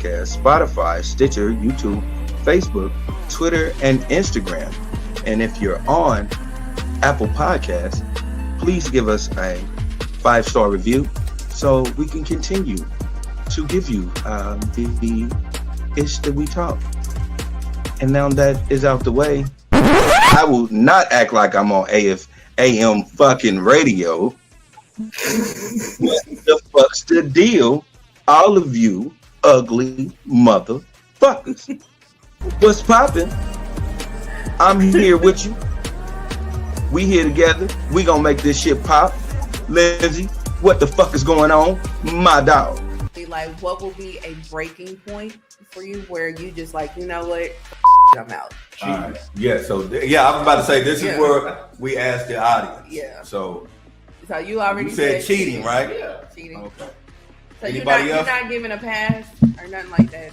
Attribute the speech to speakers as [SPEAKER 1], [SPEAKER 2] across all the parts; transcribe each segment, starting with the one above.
[SPEAKER 1] Podcast, Spotify, Stitcher, YouTube, Facebook, Twitter, and Instagram. And if you're on Apple Podcasts, please give us a 5-star review so we can continue to give you the ish that we talk. And now that is out the way, I will not act like I'm on AM fucking radio. What the fuck's the deal? All of you ugly motherfuckers. What's poppin'? I'm here with you. We here together. We gonna make this shit pop. Lindsay, what the fuck is going on? My dog.
[SPEAKER 2] Like, what will be a breaking point for you where you just like, you know what, I'm out?
[SPEAKER 3] Yeah, so I was about to say this is where we ask the audience.
[SPEAKER 2] Yeah.
[SPEAKER 3] So
[SPEAKER 2] you already
[SPEAKER 3] said cheating, right?
[SPEAKER 2] Yeah. Cheating.
[SPEAKER 3] Okay.
[SPEAKER 2] So
[SPEAKER 3] Anybody
[SPEAKER 2] you're not giving a pass or nothing like that.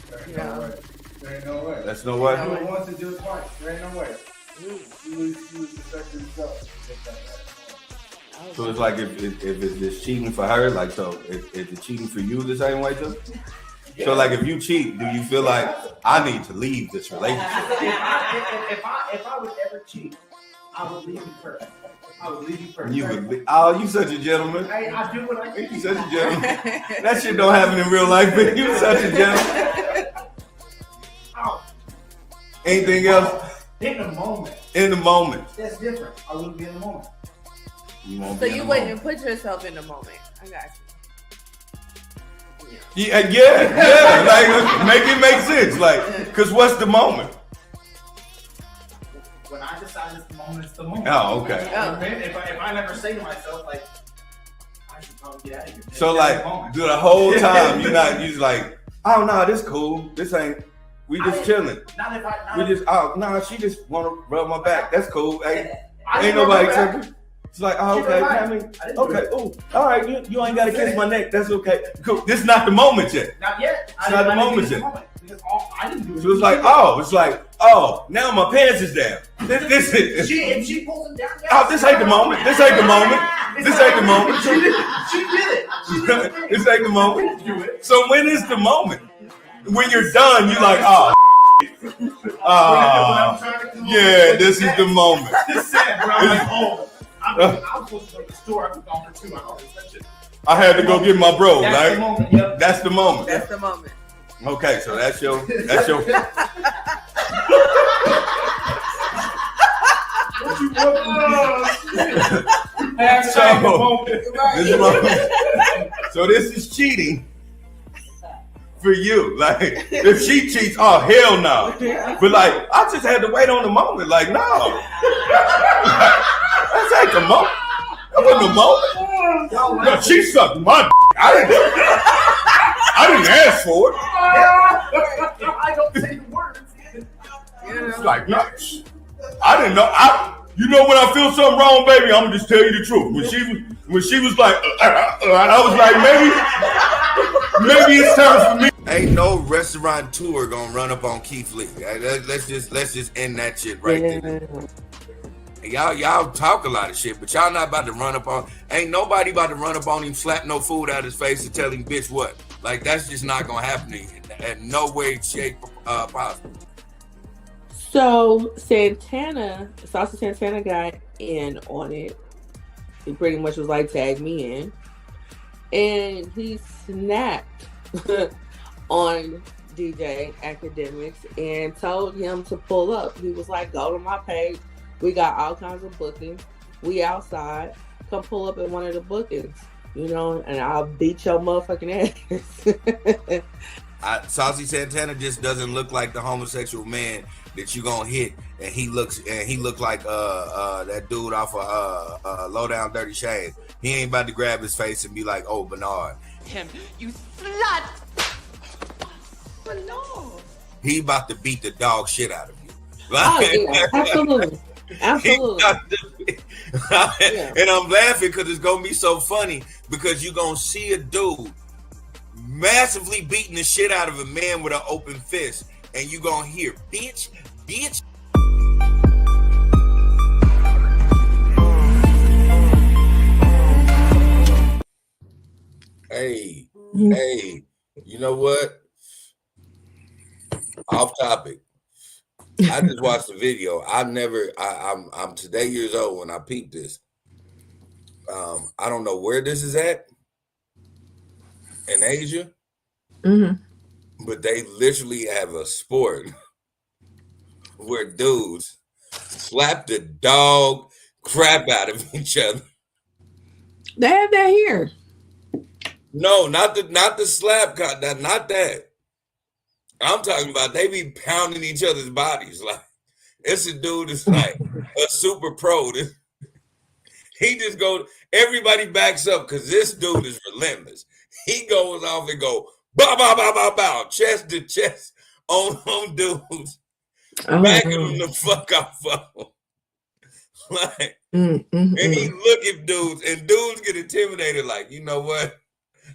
[SPEAKER 4] There ain't no way.
[SPEAKER 3] That's no way.
[SPEAKER 4] Do it once and do it twice. There ain't no way. You lose respect to yourself.
[SPEAKER 3] So it's like if it's just cheating for her, like, so is it cheating for you the same way too? Yeah. So like if you cheat, do you feel like I need to leave this relationship?
[SPEAKER 4] If I would ever cheat, I would leave you first. I would leave you first.
[SPEAKER 3] You such a gentleman.
[SPEAKER 4] I do what I do.
[SPEAKER 3] You such a gentleman. That shit don't happen in real life, but you such a gentleman. Anything else?
[SPEAKER 4] In the moment.
[SPEAKER 3] In the moment.
[SPEAKER 4] That's different. I wouldn't be in the moment.
[SPEAKER 2] So you wouldn't put yourself in the moment. I got you.
[SPEAKER 3] Yeah. Like, make it make sense. Like, cause what's the moment?
[SPEAKER 4] When I decide it's the moment, it's the moment.
[SPEAKER 3] Oh, okay.
[SPEAKER 4] If I never say to myself, like, I should probably get out of here.
[SPEAKER 3] So like, do the whole time you just like, oh no, this cool. This ain't. We just chilling. She just want to rub my back. That's cool. Ain't nobody tripping. It's like, oh, okay, okay, oh, all right, you ain't got to kiss my neck. That's okay. Cool. This is not the moment yet.
[SPEAKER 4] Not yet.
[SPEAKER 3] It's not the moment yet.
[SPEAKER 4] I didn't do it.
[SPEAKER 3] So it's like, now my pants is down. This is.
[SPEAKER 4] If she pulls them down.
[SPEAKER 3] Oh, this ain't the moment. This ain't the moment. This ain't the moment.
[SPEAKER 4] She did it.
[SPEAKER 3] This ain't the moment. So when is the moment? When you're done, you're like, yeah, this is the moment.
[SPEAKER 4] Just said, bro. I'm like, I was supposed to go to the store. I was gone for 2 hours.
[SPEAKER 3] I had to go get my bro,
[SPEAKER 4] that's
[SPEAKER 3] right?
[SPEAKER 4] The moment, yep.
[SPEAKER 3] That's the moment.
[SPEAKER 2] That's the moment.
[SPEAKER 3] Okay, so that's your.
[SPEAKER 4] What you
[SPEAKER 3] So this is cheating for you. Like, if she cheats, oh hell no. But like, I just had to wait on the moment. Like, no. That's like the moment. That wasn't the moment. No, she sucked my d. I didn't ask for it.
[SPEAKER 4] I don't say the words.
[SPEAKER 3] It's like, no. I didn't know. You know when I feel something wrong, baby, I'm gonna just tell you the truth. When she was like, I was like, maybe it's time for me. Ain't no restaurateur gonna run up on Keith Lee. Let's just end that shit right there. Y'all talk a lot of shit, but y'all not about to run up on. Ain't nobody about to run up on him, slap no food out of his face, and tell him, bitch, what? Like, that's just not gonna happen to you in no way, shape, possible.
[SPEAKER 5] So Saucy Santana got in on it. He pretty much was like, tag me in. And he snapped on DJ Academics and told him to pull up. He was like, go to my page. We got all kinds of bookings. We outside. Come pull up at one of the bookings, and I'll beat your motherfucking ass.
[SPEAKER 3] Saucy Santana just doesn't look like the homosexual man that you gonna hit, and he look like that dude off of Low Down Dirty Shame. He ain't about to grab his face and be like, "Oh, Bernard,
[SPEAKER 6] him, you slut, Bernard."
[SPEAKER 3] He about to beat the dog shit out of you.
[SPEAKER 5] Absolutely.
[SPEAKER 3] And I'm laughing because it's gonna be so funny because you're gonna see a dude massively beating the shit out of a man with an open fist, and you gonna hear bitch. Hey,
[SPEAKER 7] You know what? Off topic. I just watched the video. I'm today years old when I peeped this. I don't know where this is at in Asia, but they literally have a sport where dudes slap the dog crap out of each other.
[SPEAKER 5] They have that here.
[SPEAKER 7] No, not the slap, not that. I'm talking about they be pounding each other's bodies. Like it's a dude that's like a super pro. He just goes, everybody backs up because this dude is relentless. He goes off and go, bow, bow, bow, bow, bow, chest to chest on dudes, backing them the fuck off of them. Like, and he look at dudes, and dudes get intimidated, like, you know what?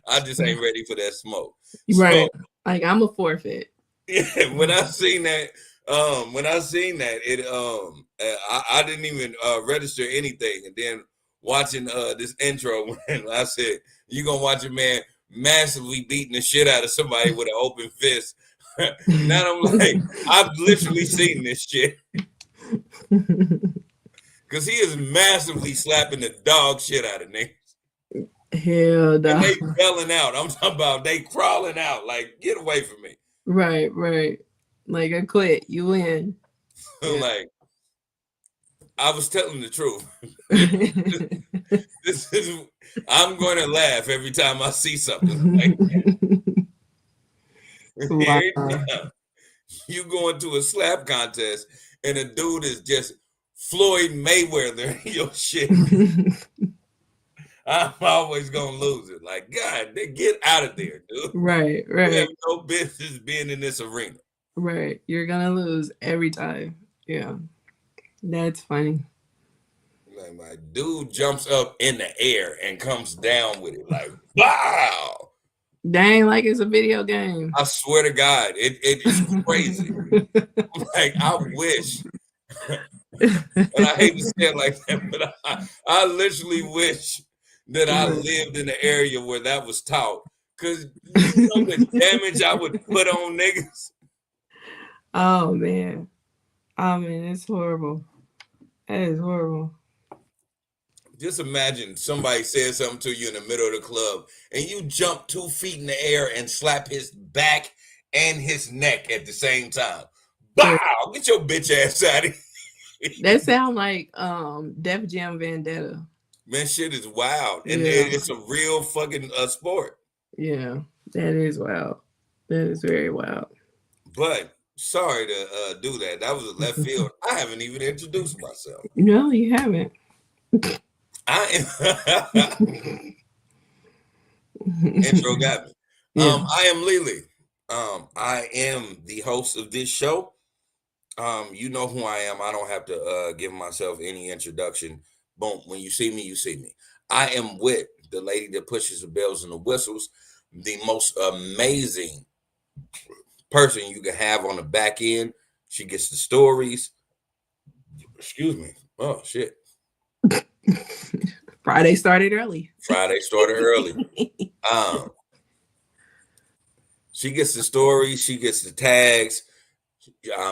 [SPEAKER 7] I just ain't ready for that smoke.
[SPEAKER 5] Right. So, like, I'm a forfeit.
[SPEAKER 7] Yeah, when I seen that, I didn't even register anything. And then watching this intro, when I said, you gonna watch a man massively beating the shit out of somebody with an open fist. Now I'm like, I've literally seen this shit. Because he is massively slapping the dog shit out of niggas.
[SPEAKER 5] Hell no.
[SPEAKER 7] And they yelling out. I'm talking about they crawling out. Like, get away from me.
[SPEAKER 5] Right. Like, I quit. You win.
[SPEAKER 7] Like, I was telling the truth. I'm going to laugh every time I see something like that. Every time you go into a slap contest and a dude is just Floyd Mayweather your shit. I'm always gonna lose it. Like, God, get out of there, dude.
[SPEAKER 5] Right.
[SPEAKER 7] You have no business being in this arena.
[SPEAKER 5] Right. You're gonna lose every time. Yeah. That's funny.
[SPEAKER 7] Like, my dude jumps up in the air and comes down with it. Like, wow.
[SPEAKER 5] Dang, like it's a video game.
[SPEAKER 7] I swear to God, it is crazy. Like, I wish. And I hate to say it like that, but I literally wish that I lived in an area where that was taught. Because you know the damage I would put on niggas.
[SPEAKER 5] Oh man, it's horrible. That is horrible.
[SPEAKER 7] Just imagine somebody says something to you in the middle of the club and you jump 2 feet in the air and slap his back and his neck at the same time. Bow! Get your bitch ass out of here.
[SPEAKER 5] That sound like Def Jam Vendetta.
[SPEAKER 7] Man, shit is wild. And it's a real fucking sport.
[SPEAKER 5] Yeah, that is wild. That is very wild.
[SPEAKER 7] But sorry to do that. That was a left field. I haven't even introduced myself.
[SPEAKER 5] No, you haven't.
[SPEAKER 7] Intro got me. I am Lily. I am the host of this show. You know who I am. I don't have to give myself any introduction. Boom. When you see me, you see me. I am with the lady that pushes the bells and the whistles, the most amazing person you can have on the back end. She gets the stories. Excuse me. Oh, shit.
[SPEAKER 5] Friday started early.
[SPEAKER 7] She gets the stories. She gets the tags.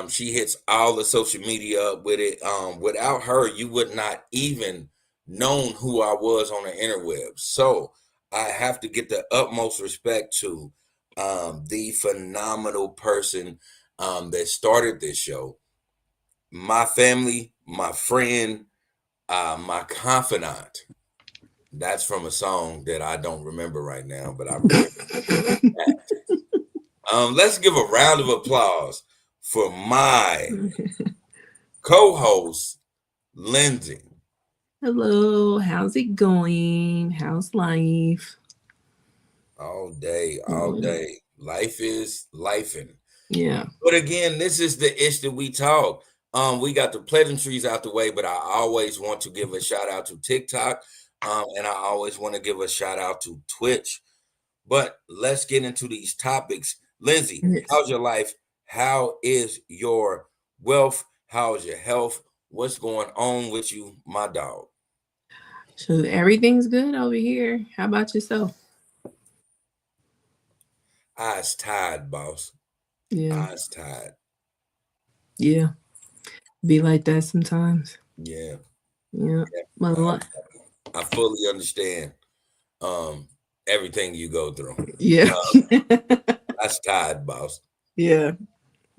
[SPEAKER 7] She hits all the social media up with it. Without her, you would not even known who I was on the interwebs. So I have to get the utmost respect to the phenomenal person that started this show. My family, my friend, my confidant. That's from a song that I don't remember right now, but I remember that. Let's give a round of applause for my co-host, Lindsay.
[SPEAKER 5] Hello, how's it going? How's life?
[SPEAKER 7] All day. Life is lifing.
[SPEAKER 5] Yeah.
[SPEAKER 7] But again, this is the ish that we talk. We got the pleasantries out the way, but I always want to give a shout out to TikTok. And I always want to give a shout out to Twitch. But let's get into these topics. Lindsay, how's your life? How is your wealth? How is your health? What's going on with you, my dog?
[SPEAKER 5] So everything's good over here. How about yourself?
[SPEAKER 7] Eyes tired, boss.
[SPEAKER 5] Yeah.
[SPEAKER 7] Eyes tired.
[SPEAKER 5] Yeah. Be like that sometimes.
[SPEAKER 7] Yeah.
[SPEAKER 5] Yeah. Well,
[SPEAKER 7] I fully understand everything you go through.
[SPEAKER 5] yeah.
[SPEAKER 7] Eyes tired, boss.
[SPEAKER 5] Yeah.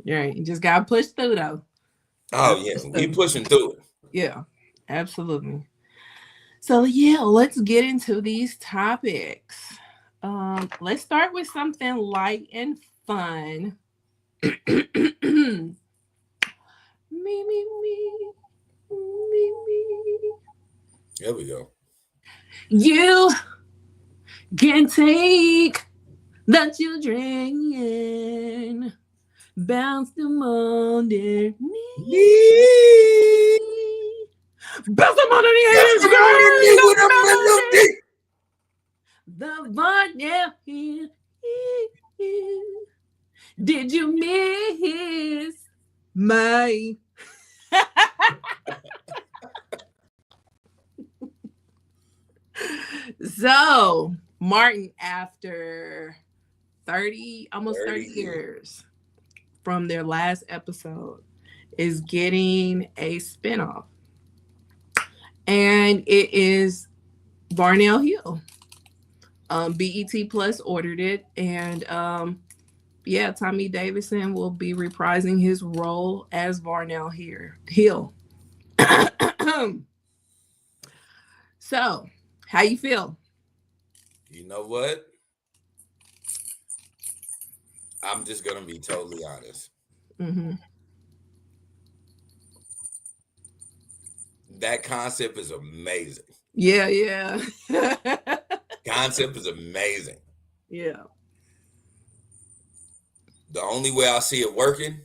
[SPEAKER 5] Right. You just gotta push through though.
[SPEAKER 7] Oh yeah, we pushing through it.
[SPEAKER 5] Yeah, absolutely. So yeah, let's get into these topics. Let's start with something light and fun. me, me, me, me, me.
[SPEAKER 7] There we go.
[SPEAKER 5] You can take the children, bounce them on their knees. Bounce them on their knees. The Varnell Hill. Did you miss my? So, Martin, after almost 30 years from their last episode, is getting a spinoff. And it is Varnell Hill. BET Plus ordered it, and Tommy Davidson will be reprising his role as Varnell Hill. So, how you feel?
[SPEAKER 7] You know what? I'm just gonna be totally honest.
[SPEAKER 5] Mm-hmm.
[SPEAKER 7] That concept is amazing.
[SPEAKER 5] Yeah.
[SPEAKER 7] Concept is amazing.
[SPEAKER 5] Yeah.
[SPEAKER 7] The only way I see it working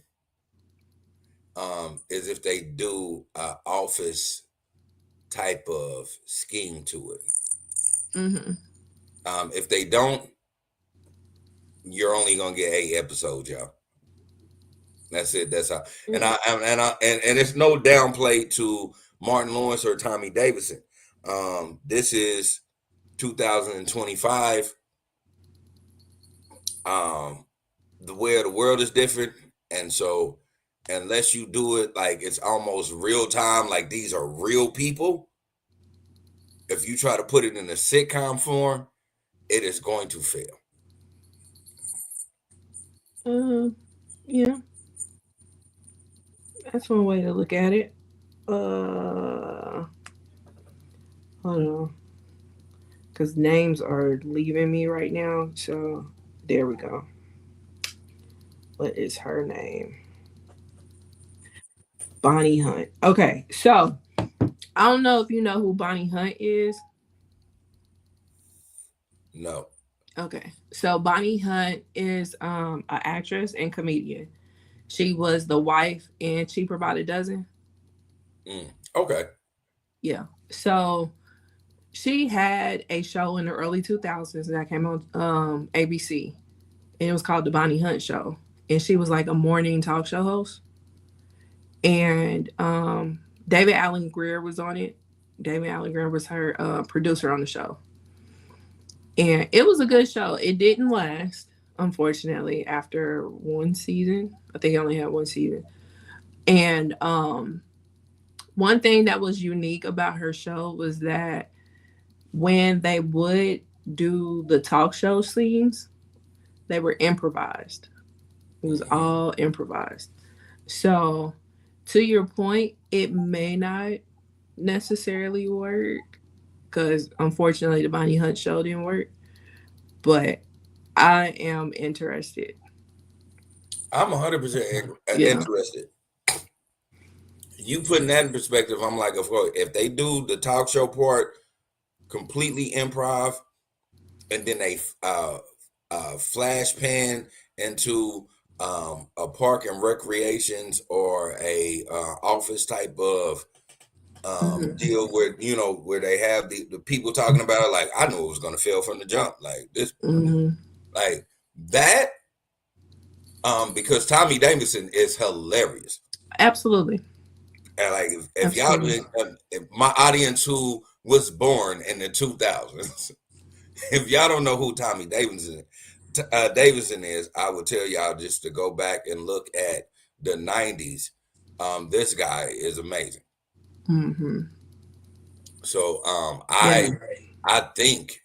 [SPEAKER 7] is if they do an office type of scheme to it.
[SPEAKER 5] Mm-hmm.
[SPEAKER 7] If they don't, you're only gonna get 8 episodes, y'all. That's it. That's how. And it's no downplay to Martin Lawrence or Tommy Davidson. This is 2025. The way of the world is different, and so unless you do it like it's almost real time, like these are real people, if you try to put it in a sitcom form, it is going to fail.
[SPEAKER 5] Yeah. That's one way to look at it. Hold on. Because names are leaving me right now. So there we go. What is her name? Bonnie Hunt. Okay, so I don't know if you know who Bonnie Hunt is.
[SPEAKER 7] No.
[SPEAKER 5] Okay, so Bonnie Hunt is an actress and comedian. She was the wife in Cheaper by the Dozen.
[SPEAKER 7] Okay.
[SPEAKER 5] Yeah. So she had a show in the early 2000s that came on ABC, and it was called The Bonnie Hunt Show. And she was like a morning talk show host. And David Allen Greer was on it. David Allen Greer was her producer on the show. And it was a good show. It didn't last, unfortunately, after one season. I think it only had one season. And one thing that was unique about her show was that when they would do the talk show scenes, they were improvised. It was all improvised. So, to your point, it may not necessarily work because unfortunately the Bonnie Hunt show didn't work. But I am interested.
[SPEAKER 7] I'm 100% interested. You putting that in perspective, I'm like, of course, if they do the talk show part completely improv, and then they flash pan into a park and recreations or a office type of deal where where they have the people talking about it, like I knew it was going to fail from the jump, like this, like that, because Tommy Davidson is hilarious.
[SPEAKER 5] Absolutely.
[SPEAKER 7] And like if y'all, if my audience who was born in the 2000s, if y'all don't know who Tommy Davidson is, Davidson is, I would tell y'all just to go back and look at the 90s. This guy is amazing.
[SPEAKER 5] Mm-hmm.
[SPEAKER 7] So
[SPEAKER 5] Yeah.
[SPEAKER 7] I think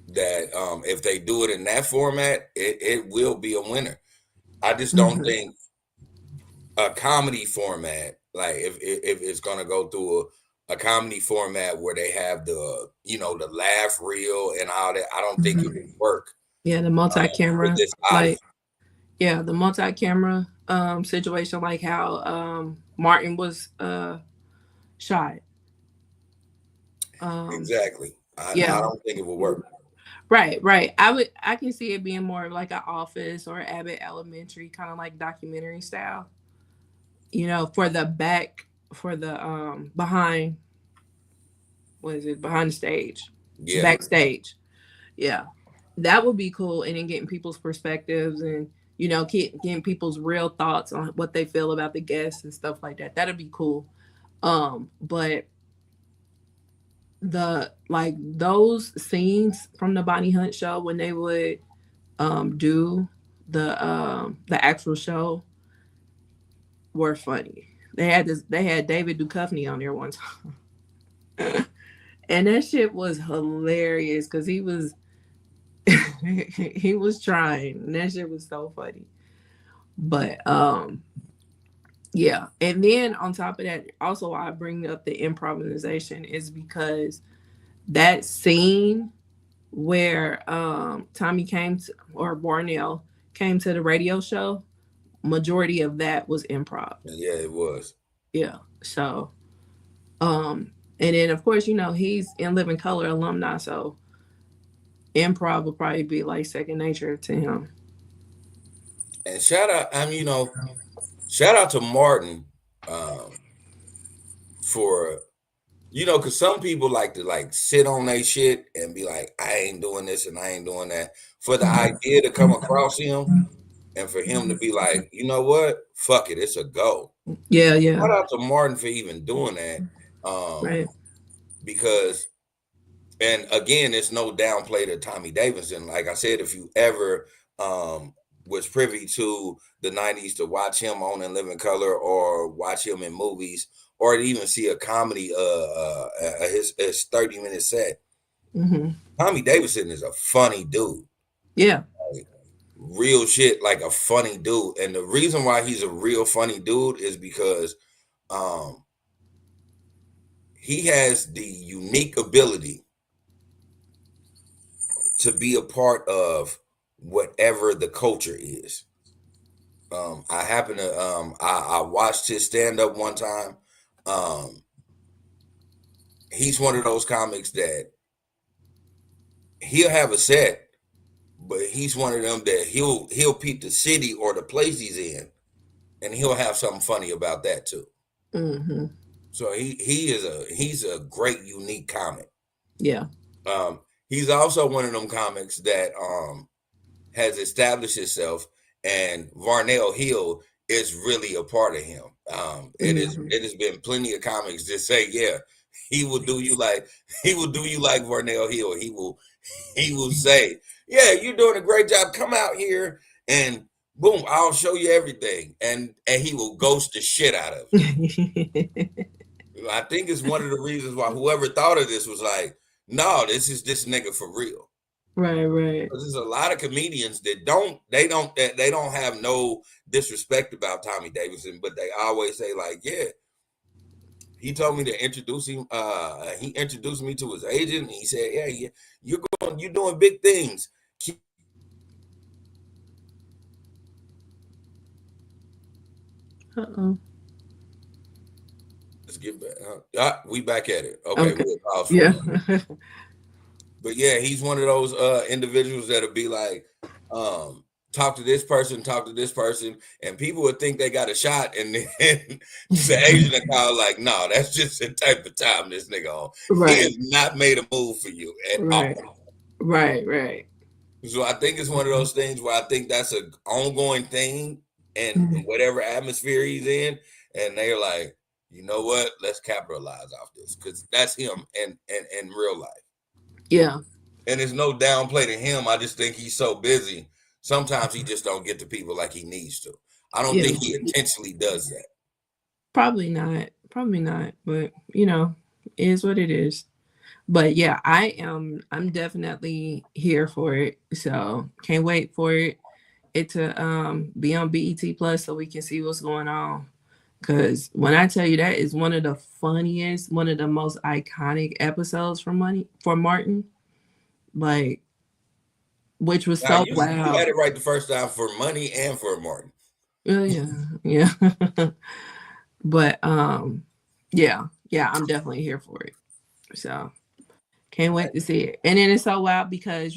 [SPEAKER 7] that if they do it in that format, it will be a winner. I just don't think a comedy format, like if it's gonna go through a comedy format where they have the the laugh reel and all that, I don't think it would work.
[SPEAKER 5] Yeah, the multi-camera,
[SPEAKER 7] with this
[SPEAKER 5] like
[SPEAKER 7] audience.
[SPEAKER 5] the multi-camera situation, like how Martin was shot.
[SPEAKER 7] Exactly. I
[SPEAKER 5] Yeah.
[SPEAKER 7] don't think it will work.
[SPEAKER 5] Right. I can see it being more like an Office or Abbott Elementary, kind of like documentary style. For the behind, what is it? Behind the stage.
[SPEAKER 7] Yeah.
[SPEAKER 5] Backstage. Yeah. That would be cool. And then getting people's perspectives and, getting people's real thoughts on what they feel about the guests and stuff like that. That'd be cool. But those scenes from the Bonnie Hunt show when they would do the actual show were funny. They had David Duchovny on there one time. And that shit was hilarious because he was he was trying. And that shit was so funny. But yeah. And then on top of that, also I bring up the improvisation is because that scene where Tommy or Barnell came to the radio show, majority of that was improv.
[SPEAKER 7] Yeah, it was.
[SPEAKER 5] Yeah. So and then of course, he's in Living Color alumni, so improv will probably be like second nature to him.
[SPEAKER 7] And shout out, shout out to Martin for because some people like to sit on their shit and be like, I ain't doing this and I ain't doing that. For the idea to come across him and for him to be like, you know what? Fuck it, it's a go.
[SPEAKER 5] Yeah.
[SPEAKER 7] Shout out to Martin for even doing that.
[SPEAKER 5] Right.
[SPEAKER 7] Because, and again, it's no downplay to Tommy Davidson. Like I said, if you ever was privy to the 90s to watch him on In Living Color or watch him in movies or to even see a comedy his 30-minute set. Tommy Davidson is a funny dude.
[SPEAKER 5] Yeah.
[SPEAKER 7] Like, real shit, like a funny dude. And the reason why he's a real funny dude is because he has the unique ability to be a part of whatever the culture is. I happen to I watched his stand-up one time. He's one of those comics that he'll have a set, but he's one of them that he'll peep the city or the place he's in, and he'll have something funny about that too. So he's a great, unique comic.
[SPEAKER 5] Yeah.
[SPEAKER 7] He's also one of them comics that has established himself, and Varnell Hill is really a part of him. It has been plenty of comics that say, yeah, he will do you like Varnell Hill. He will say, yeah, you're doing a great job. Come out here and boom, I'll show you everything. And he will ghost the shit out of it. I think it's one of the reasons why whoever thought of this was like, no, this is this nigga for real.
[SPEAKER 5] Right.
[SPEAKER 7] Because there's a lot of comedians that they don't have no disrespect about Tommy Davidson, but they always say like, yeah, he told me to introduce him. He introduced me to his agent. And he said, yeah, you're doing big things. Let's get back. We back at it. Okay.
[SPEAKER 5] Yeah.
[SPEAKER 7] But yeah, he's one of those individuals that'll be like, talk to this person, and people would think they got a shot, and then the agent will call like, no, that's just the type of time this nigga on.
[SPEAKER 5] Right.
[SPEAKER 7] He has not made a move for you at all.
[SPEAKER 5] Right.
[SPEAKER 7] So I think it's one of those things where I think that's an ongoing thing, and whatever atmosphere he's in, and they're like, you know what, let's capitalize off this because that's him in real life.
[SPEAKER 5] Yeah.
[SPEAKER 7] And there's no downplay to him. I just think he's so busy Sometimes he just don't get to people like he needs to. I don't
[SPEAKER 5] Yeah.
[SPEAKER 7] think he intentionally does that.
[SPEAKER 5] Probably not. But it is what it is. But yeah, I'm definitely here for it. So can't wait for it to be on BET Plus so we can see what's going on. Cause when I tell you that is one of the funniest, one of the most iconic episodes for Martin, like, which was
[SPEAKER 7] Now,
[SPEAKER 5] so
[SPEAKER 7] you
[SPEAKER 5] loud.
[SPEAKER 7] had it right the first time for Money and for Martin.
[SPEAKER 5] Yeah. But yeah, I'm definitely here for it. So can't wait to see it. And then it's so wild because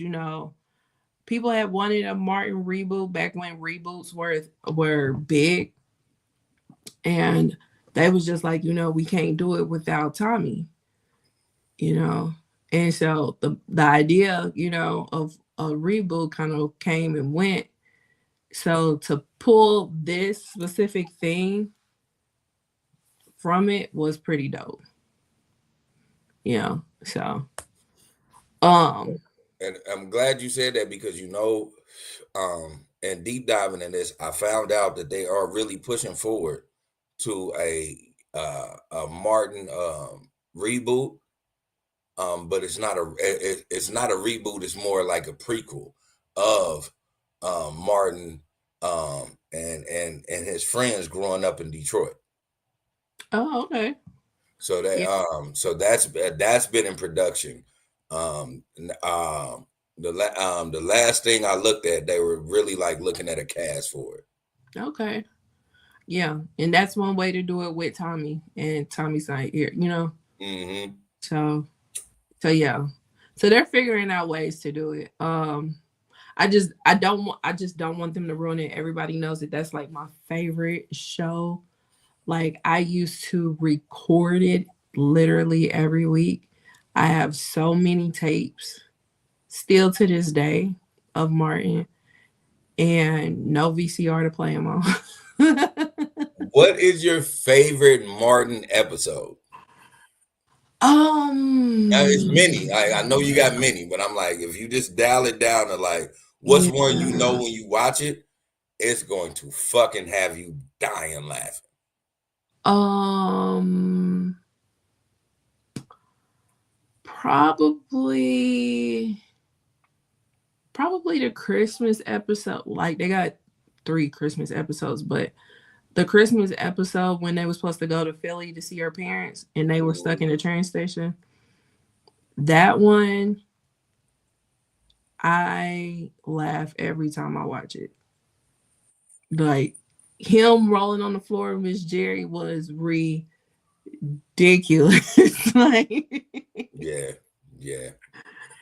[SPEAKER 5] people had wanted a Martin reboot back when reboots were big, and they was just like, we can't do it without Tommy, and so the idea, of a reboot kind of came and went. So to pull this specific thing from it was pretty dope. So
[SPEAKER 7] And I'm glad you said that because and deep diving in this, I found out that they are really pushing forward to a Martin reboot. But it's not a reboot. It's more like a prequel of Martin and his friends growing up in Detroit.
[SPEAKER 5] Oh, okay.
[SPEAKER 7] So that's been in production. The last thing I looked at, they were really like looking at a cast for it.
[SPEAKER 5] Okay. Yeah, and that's one way to do it with Tommy, and Tommy's not here,
[SPEAKER 7] Mm-hmm.
[SPEAKER 5] So yeah, so they're figuring out ways to do it. I just don't want them to ruin it. Everybody knows that that's like my favorite show. Like, I used to record it literally every week. I have so many tapes still to this day of Martin, and no VCR to play them on.
[SPEAKER 7] What is your favorite Martin episode? Now, it's many. I know you got many, but I'm like, if you just dial it down to like, what's one when you watch it, it's going to fucking have you dying laughing.
[SPEAKER 5] Probably the Christmas episode. Like, they got 3 Christmas episodes, but the Christmas episode when they were supposed to go to Philly to see her parents and they were stuck in the train station. That one, I laugh every time I watch it. Like, him rolling on the floor of Miss Jerry was ridiculous. Like,
[SPEAKER 7] yeah.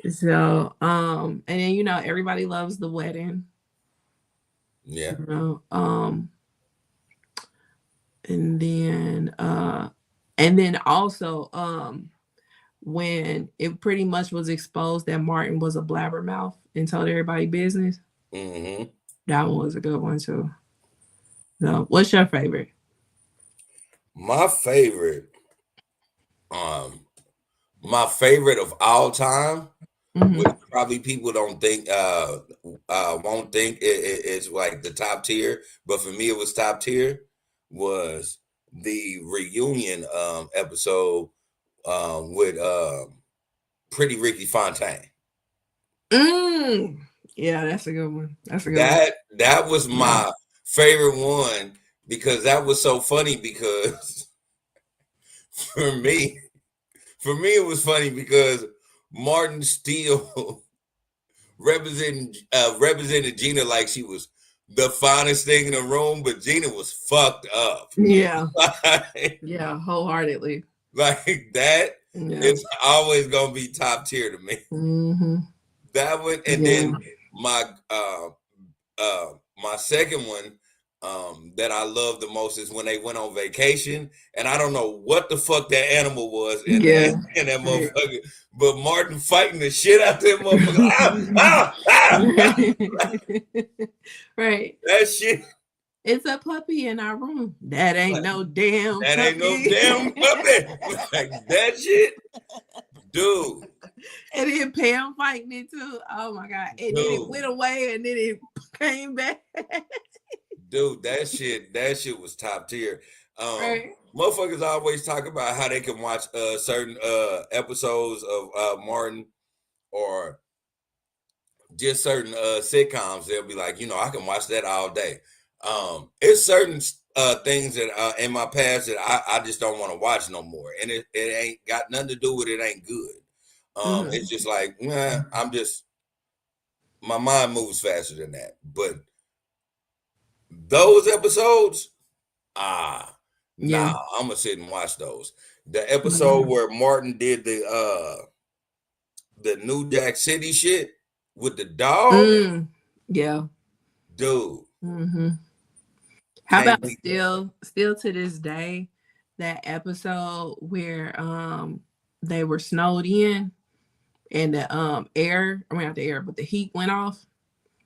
[SPEAKER 5] So, and then everybody loves the wedding.
[SPEAKER 7] Yeah.
[SPEAKER 5] And then also when it pretty much was exposed that Martin was a blabbermouth and told everybody business.
[SPEAKER 7] Mm-hmm.
[SPEAKER 5] That one was a good one too. So, what's your favorite?
[SPEAKER 7] My favorite of all time, which probably people don't think won't think it's like the top tier, but for me it was top tier, was the reunion episode with Pretty Ricky Fontaine.
[SPEAKER 5] Yeah, that's a good one.
[SPEAKER 7] That was my favorite one because that was so funny because for me it was funny because Martin still represented Gina like she was the finest thing in the room, but Gina was fucked up.
[SPEAKER 5] Yeah. Yeah, wholeheartedly.
[SPEAKER 7] Like that, it's always gonna be top tier to me.
[SPEAKER 5] Mm-hmm.
[SPEAKER 7] That one, and then my second one that I love the most is when they went on vacation, and I don't know what the fuck that animal was in that motherfucker, but Martin fighting the shit out that motherfucker.
[SPEAKER 5] Right.
[SPEAKER 7] That shit.
[SPEAKER 5] It's a puppy in our room. That ain't no damn puppy.
[SPEAKER 7] Ain't no damn puppy. Like that shit. Dude.
[SPEAKER 5] And then Pam fighting it too. Oh my God. And then it went away and then it came back.
[SPEAKER 7] Dude, that shit was top tier.
[SPEAKER 5] Right.
[SPEAKER 7] Motherfuckers always talk about how they can watch certain episodes of Martin or just certain sitcoms. They'll be like, I can watch that all day. It's certain things that in my past that I just don't want to watch no more, and it ain't got nothing to do with it ain't good. It's just like, my mind moves faster than that. But those episodes, nah, I'm gonna sit and watch those. The episode where Martin did the New Jack City shit with the dog,
[SPEAKER 5] yeah,
[SPEAKER 7] dude.
[SPEAKER 5] How about still to this day, that episode where they were snowed in and the not the air, but the heat went off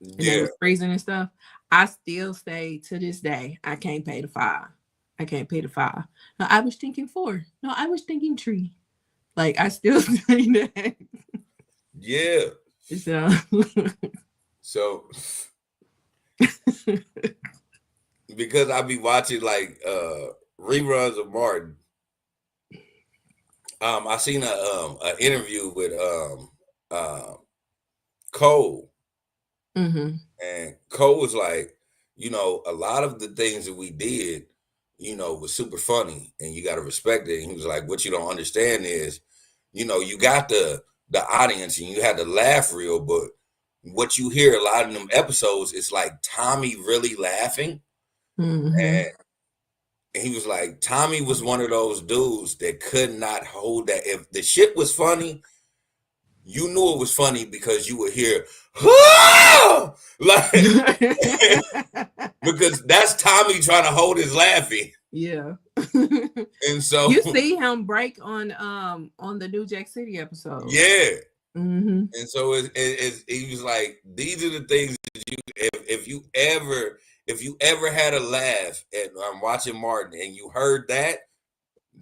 [SPEAKER 5] and they were freezing and stuff. I still say to this day, I can't pay the $5. I can't pay the $5. No, I was thinking 4. No, I was thinking 3. Like, I still say that.
[SPEAKER 7] Yeah. So because I be watching like reruns of Martin. I seen a interview with Cole. And Cole was like, a lot of the things that we did, was super funny and you got to respect it. And he was like, what you don't understand is, you got the audience and you had to laugh real, but what you hear a lot of them episodes is like Tommy really laughing. And he was like, Tommy was one of those dudes that could not hold that. If the shit was funny, you knew it was funny because you would hear, like, because that's Tommy trying to hold his laughing.
[SPEAKER 5] Yeah.
[SPEAKER 7] And so
[SPEAKER 5] you see him break on the New Jack City episode.
[SPEAKER 7] Yeah. And so he was like, these are the things that if you ever had a laugh at watching Martin and you heard that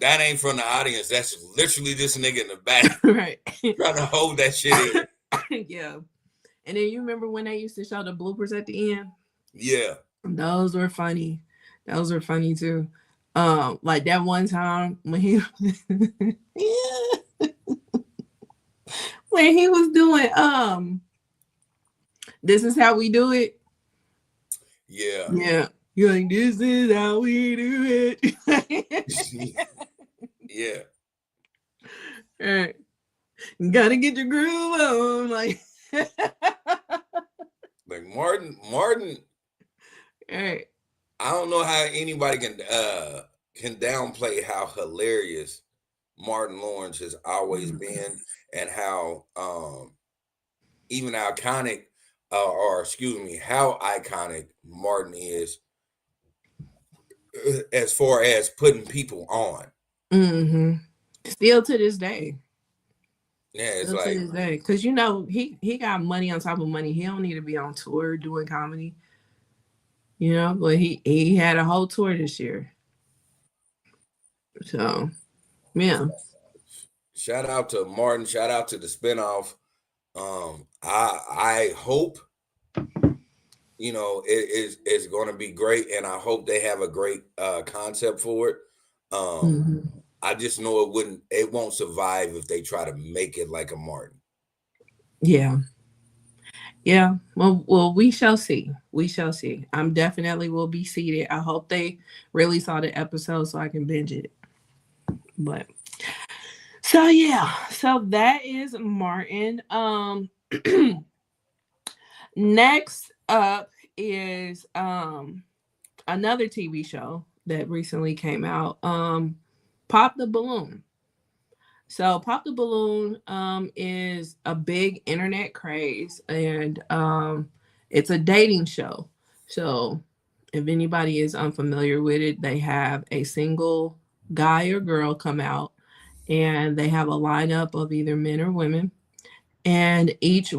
[SPEAKER 7] ain't from the audience. That's literally this nigga in the back,
[SPEAKER 5] right?
[SPEAKER 7] Trying to hold that shit
[SPEAKER 5] in. Yeah. And then you remember when they used to show the bloopers at the end?
[SPEAKER 7] Yeah.
[SPEAKER 5] Those were funny. Those were funny too. Like that one time when he when he was doing This Is How We Do It.
[SPEAKER 7] Yeah.
[SPEAKER 5] Yeah. You're like, this is how we do it.
[SPEAKER 7] Yeah.
[SPEAKER 5] All right. You gotta get your groove on. Like
[SPEAKER 7] Martin.
[SPEAKER 5] All right.
[SPEAKER 7] I don't know how anybody can downplay how hilarious Martin Lawrence has always been, and how even iconic, how iconic Martin is as far as putting people on.
[SPEAKER 5] Still to this day.
[SPEAKER 7] Yeah, it's
[SPEAKER 5] still
[SPEAKER 7] like
[SPEAKER 5] to this day, because he got money on top of money. He don't need to be on tour doing comedy. But he had a whole tour this year. So, yeah.
[SPEAKER 7] Shout out to Martin. Shout out to the spinoff. I hope it's going to be great, and I hope they have a great concept for it. I just know it won't survive if they try to make it like a Martin.
[SPEAKER 5] Yeah. Yeah. Well, we shall see. We shall see. I'm definitely will be seated. I hope they really saw the episode so I can binge it. But so yeah. So that is Martin. Next up is another TV show that recently came out. Pop the Balloon. So Pop the Balloon is a big internet craze, and it's a dating show. So if anybody is unfamiliar with it, they have a single guy or girl come out, and they have a lineup of either men or women, and each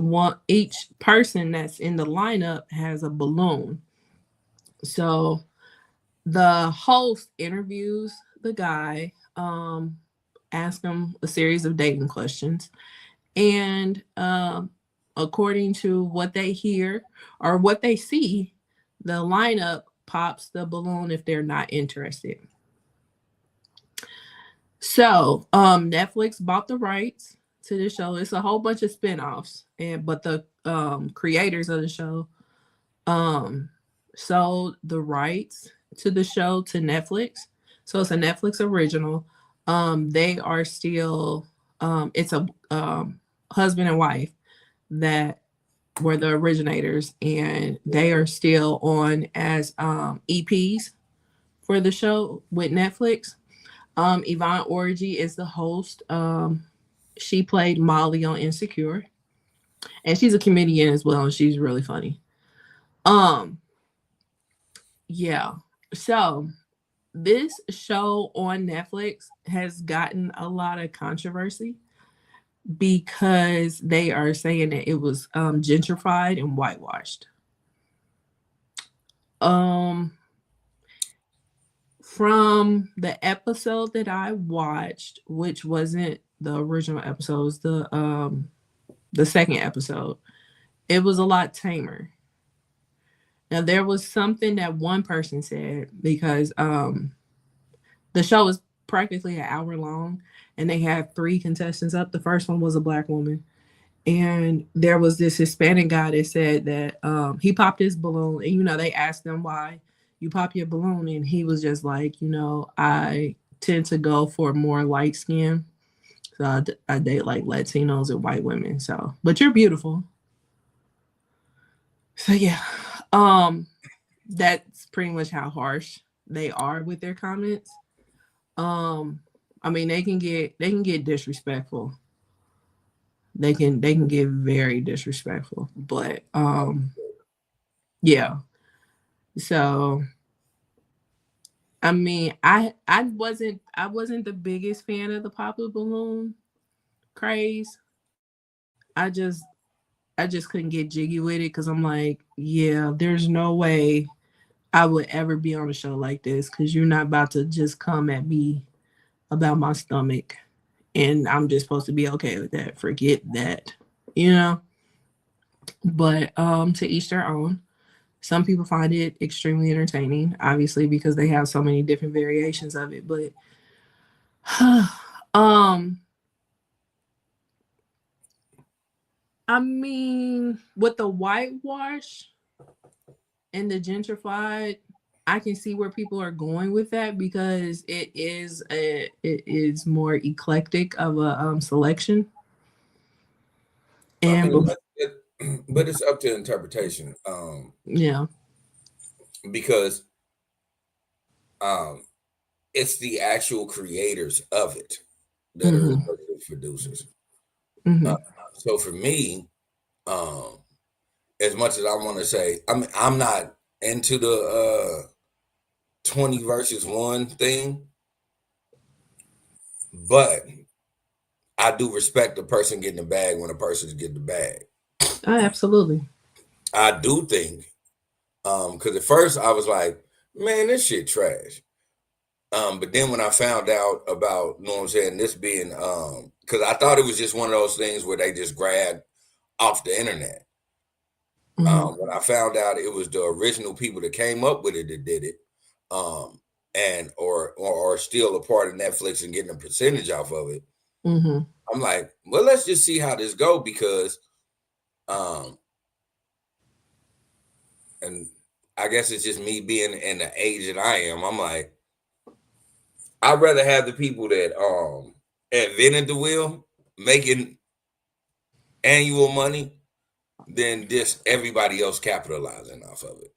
[SPEAKER 5] person that's in the lineup has a balloon. So the host interviews the guy, ask them a series of dating questions. And according to what they hear or what they see, the lineup pops the balloon if they're not interested. So Netflix bought the rights to the show. It's a whole bunch of spinoffs, but the creators of the show sold the rights to the show to Netflix. So it's a Netflix original. They are still it's a husband and wife that were the originators, and they are still on as EPs for the show with Netflix. Yvonne Orji is the host. She played Molly on Insecure, and she's a comedian as well, and she's really funny. Yeah. So this show on Netflix has gotten a lot of controversy because they are saying that it was gentrified and whitewashed. From the episode that I watched, which wasn't the original episode, it was the second episode, it was a lot tamer. Now there was something that one person said because the show was practically an hour long and they had 3 contestants up. The first one was a Black woman. And there was this Hispanic guy that said that he popped his balloon, and they asked him why you pop your balloon, and he was just like, I tend to go for more light skin, so I date like Latinos and white women. So, but you're beautiful. So yeah, that's pretty much how harsh they are with their comments. I mean, they can get disrespectful. They can get very disrespectful, but yeah. So I mean, I wasn't the biggest fan of the pop the balloon craze. I just couldn't get jiggy with it because I'm like, yeah, there's no way I would ever be on a show like this because you're not about to just come at me about my stomach and I'm just supposed to be okay with that. Forget that, But to each their own. Some people find it extremely entertaining, obviously, because they have so many different variations of it. But I mean, with the whitewash and the gentrified, I can see where people are going with that because it is more eclectic of a selection. And
[SPEAKER 7] but it's up to interpretation.
[SPEAKER 5] Yeah,
[SPEAKER 7] because it's the actual creators of it that are executive producers. So for me, as much as I want to say, I'm not into the 20 versus 1 thing, but I do respect the person getting the bag when a person's getting the bag.
[SPEAKER 5] Absolutely.
[SPEAKER 7] I do think, because at first I was like, man, this shit trash. But then when I found out about, this being, because I thought it was just one of those things where they just grabbed off the internet. When I found out it was the original people that came up with it that did it, and or still a part of Netflix and getting a percentage off of it. I'm like, well, let's just see how this go because, and I guess it's just me being in the age that I am. I'm like, I'd rather have the people that invented the wheel making annual money than just everybody else capitalizing off of it.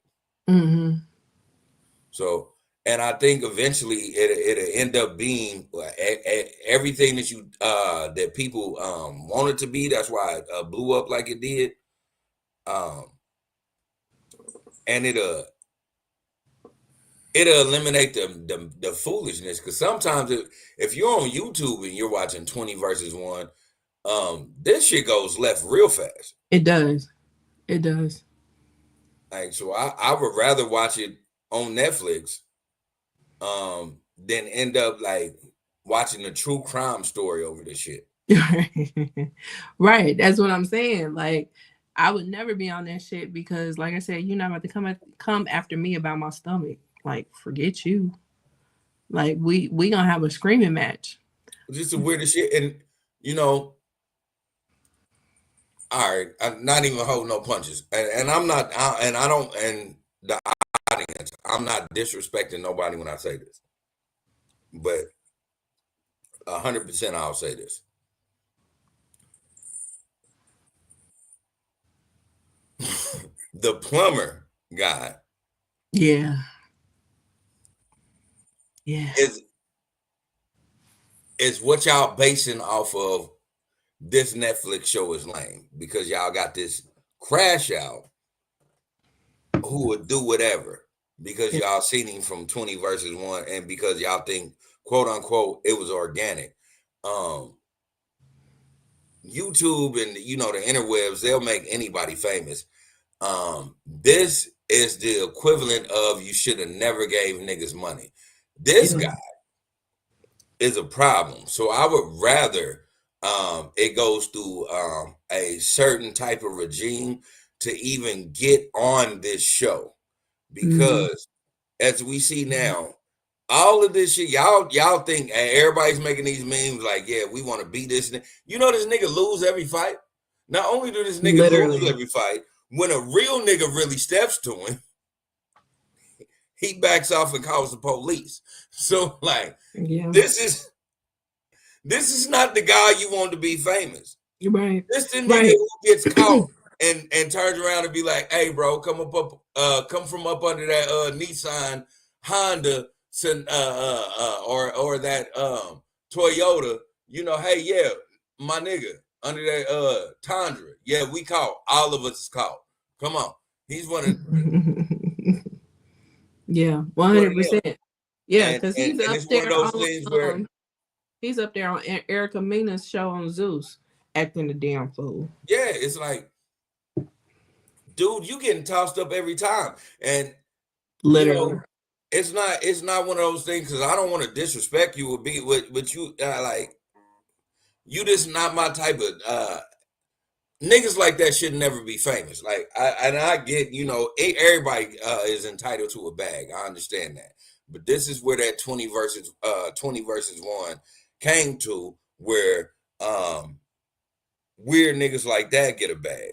[SPEAKER 7] So, and I think eventually it'll end up being everything that you that people want it to be. That's why it blew up like it did. And it'll eliminate the foolishness because sometimes if you're on YouTube and you're watching 20 versus 1, this shit goes left real fast.
[SPEAKER 5] It does.
[SPEAKER 7] Like, so I would rather watch it on Netflix than end up like watching a true crime story over this shit.
[SPEAKER 5] Right. That's what I'm saying. Like, I would never be on that shit because, like I said, you're not about to come after me about my stomach. Like, forget you. Like, we gonna have a screaming match.
[SPEAKER 7] Just the weirdest shit, and you know, all right, I'm not even holding no punches, and I'm not, and I don't, and the audience, I'm not disrespecting nobody when I say this, but 100% I'll say this. The plumber guy,
[SPEAKER 5] Yeah,
[SPEAKER 7] is what y'all basing off of. This Netflix show is lame because y'all got this crash out who would do whatever because y'all seen him from 20 versus 1 and because y'all think, quote unquote, it was organic. YouTube and the interwebs, they'll make anybody famous. This is the equivalent of you should have never gave niggas money. This guy is a problem. So I would rather it goes through a certain type of regime to even get on this show. Because as we see now, all of this shit, y'all think everybody's making these memes like, yeah, we want to beat this. You know this nigga lose every fight? Not only do this nigga lose every fight, when a real nigga really steps to him, he backs off and calls the police. So like, this is not the guy you want to be famous.
[SPEAKER 5] Right.
[SPEAKER 7] This the nigga who gets caught and turns around and be like, hey bro, come from up under that Nissan Honda or that Toyota, hey, yeah, my nigga, under that Tundra. Yeah, we caught. All of us is caught. Come on. He's one of
[SPEAKER 5] yeah, 100%. Yeah, because he's up there
[SPEAKER 7] on
[SPEAKER 5] he's up there on Erica Mena's show on Zeus acting a damn fool.
[SPEAKER 7] Yeah, it's like, dude, you getting tossed up every time. And
[SPEAKER 5] literally,
[SPEAKER 7] it's not one of those things because I don't want to disrespect you or be with you. Like, you just not my type of niggas like that should never be famous. Like, I get, everybody is entitled to a bag. I understand that. But this is where that 20 versus 1 came to, where weird niggas like that get a bag.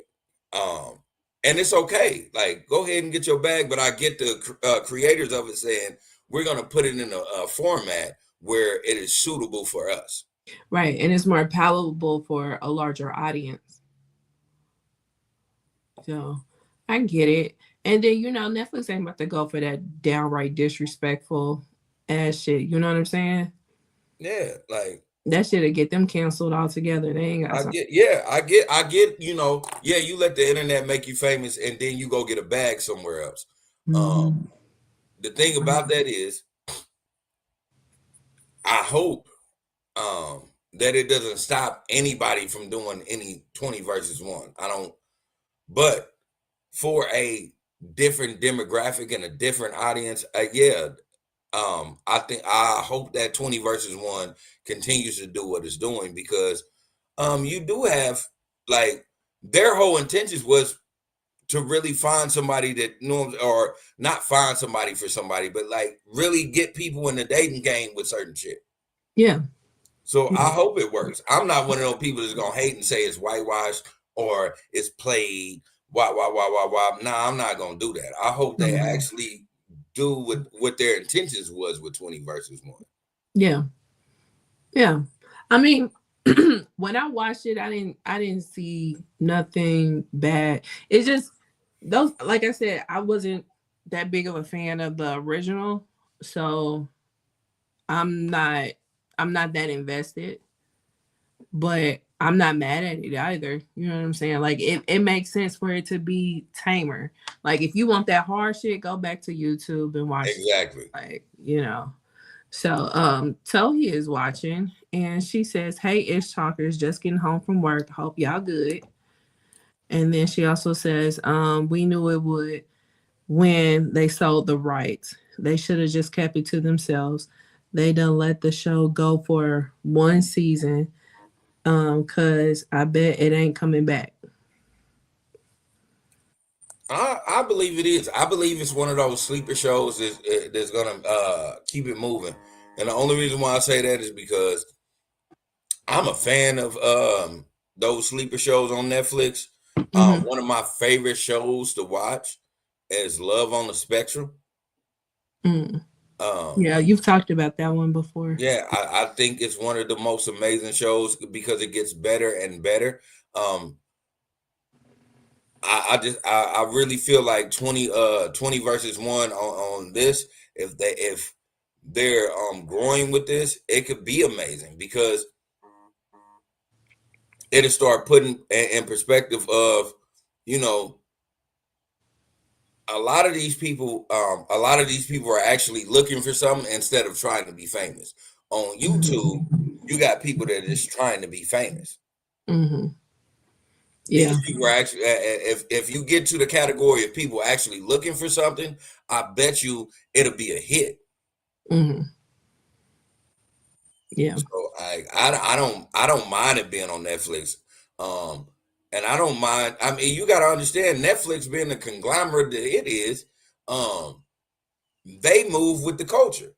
[SPEAKER 7] And it's okay. Like, go ahead and get your bag. But I get the creators of it saying, we're going to put it in a format where it is suitable for us.
[SPEAKER 5] Right. And it's more palatable for a larger audience. So I get it. And then, Netflix ain't about to go for that downright disrespectful ass shit. You know what I'm saying?
[SPEAKER 7] Yeah. Like,
[SPEAKER 5] that shit'll get them canceled altogether. They ain't got
[SPEAKER 7] I get, you let the internet make you famous and then you go get a bag somewhere else. The thing about that is, I hope that it doesn't stop anybody from doing any 20 versus 1. But for a different demographic and a different audience, I hope that 20 versus 1 continues to do what it's doing, because you do have, like, their whole intentions was to really find somebody that knows, or not find somebody for somebody, but like really get people in the dating game with certain shit.
[SPEAKER 5] Yeah.
[SPEAKER 7] So I hope it works. I'm not one of those people that's gonna hate and say it's whitewashed or it's played. Why? Nah, I'm not gonna do that. I hope they actually do what their intentions was with 20 versus 1.
[SPEAKER 5] Yeah. Yeah. I mean, when I watched it, I didn't see nothing bad. It's just those, like I said, I wasn't that big of a fan of the original, so I'm not that invested. But I'm not mad at it either. You know what I'm saying? Like, it makes sense for it to be tamer. Like, if you want that hard shit, go back to YouTube and watch
[SPEAKER 7] exactly.
[SPEAKER 5] Like, So Tohi is watching and she says, hey, Ish Talkers, just getting home from work. Hope y'all good. And then she also says, we knew it would when they sold the rights. They should have just kept it to themselves. they done let the show go for one season, cause I bet it ain't coming back.
[SPEAKER 7] I believe it is. I believe it's one of those sleeper shows that's gonna keep it moving. And the only reason why I say that is because I'm a fan of those sleeper shows on Netflix. One of my favorite shows to watch is Love on the Spectrum.
[SPEAKER 5] Yeah, you've talked about that one before.
[SPEAKER 7] Yeah, I think it's one of the most amazing shows because it gets better and better. I really feel like 20 versus 1 on this. If they're growing with this, it could be amazing because it'll start putting in perspective of, you know, a lot of these people are actually looking for something instead of trying to be famous. On YouTube, you got people that are just trying to be famous.
[SPEAKER 5] Yeah.
[SPEAKER 7] These people are actually, if you get to the category of people actually looking for something, I bet you it'll be a hit.
[SPEAKER 5] Yeah.
[SPEAKER 7] So I don't mind it being on Netflix. And I don't mind. I mean, you got to understand, Netflix being the conglomerate that it is, they move with the culture.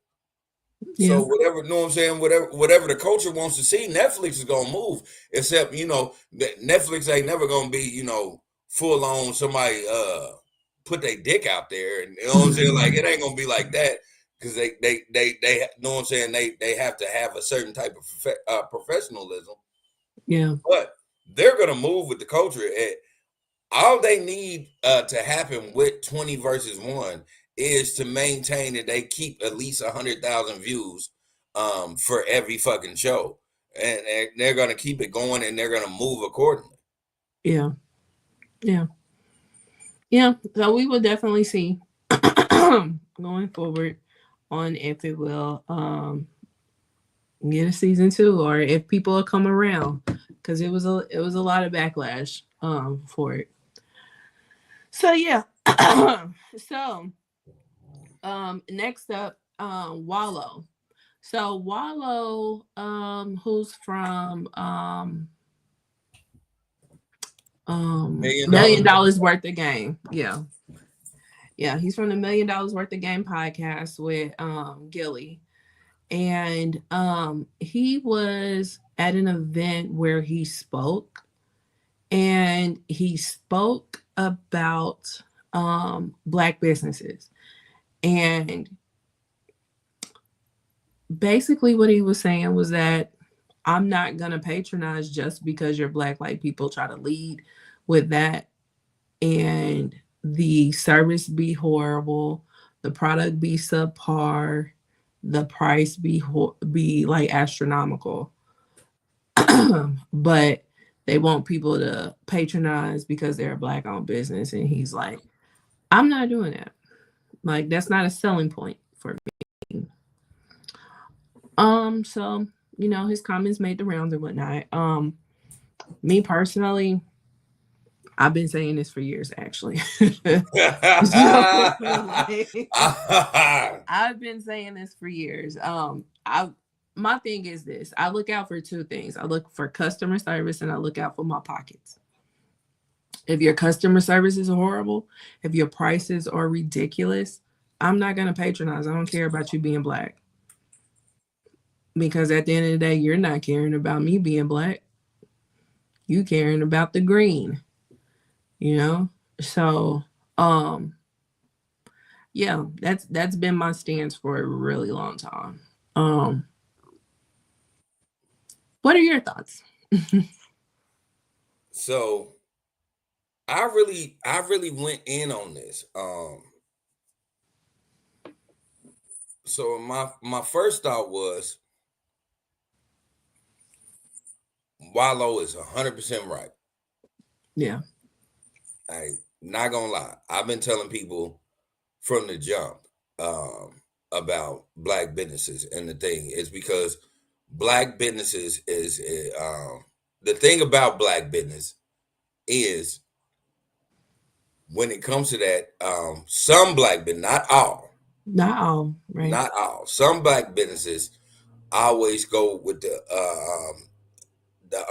[SPEAKER 5] Yeah.
[SPEAKER 7] So whatever, you know what I'm saying? Whatever the culture wants to see, Netflix is gonna move. Except, you know, Netflix ain't never gonna be, you know, full on somebody put their dick out there, and you know what I'm saying? Like, it ain't gonna be like that because they you know what I'm saying? They have to have a certain type of professionalism.
[SPEAKER 5] Yeah.
[SPEAKER 7] But they're gonna move with the culture. All they need to happen with 20 versus 1 is to maintain that they keep at least 100,000 views for every fucking show, and they're gonna keep it going, and they're gonna move accordingly.
[SPEAKER 5] Yeah. Yeah. Yeah. So we will definitely see going forward on if it will get a season 2 or if people will come around, because it was a lot of backlash for it. So yeah. So next up, Wallo. So Wallo, who's from $1 million worth of game. Yeah. Yeah, he's from the $1 million worth of game podcast with Gilly. And he was at an event where he spoke, and he spoke about Black businesses. And basically what he was saying was that I'm not going to patronize just because you're Black. Like, people try to lead with that, and the service be horrible, the product be subpar, the price be like astronomical. But they want people to patronize because they're a Black owned business. And he's like, I'm not doing that. Like, that's not a selling point for me. So, you know, his comments made the rounds and whatnot. Me personally, I've been saying this for years, actually. I've been saying this for years. My thing is this: I look out for two things. I look for customer service, and I look out for my pockets. If your customer service is horrible, if your prices are ridiculous, I'm not going to patronize. I don't care about you being Black. Because at the end of the day, you're not caring about me being Black. You caring about the green. You know? So, yeah, that's been my stance for a really long time. What are your thoughts?
[SPEAKER 7] So I really went in on this. So my first thought was, Wallo is 100% right.
[SPEAKER 5] Yeah.
[SPEAKER 7] I not gonna lie. I've been telling people from the jump about Black businesses, and the thing is because Black businesses is the thing about Black business is, when it comes to that, some Black, but not all,
[SPEAKER 5] Not all, right?
[SPEAKER 7] Not all. Some black businesses always go with the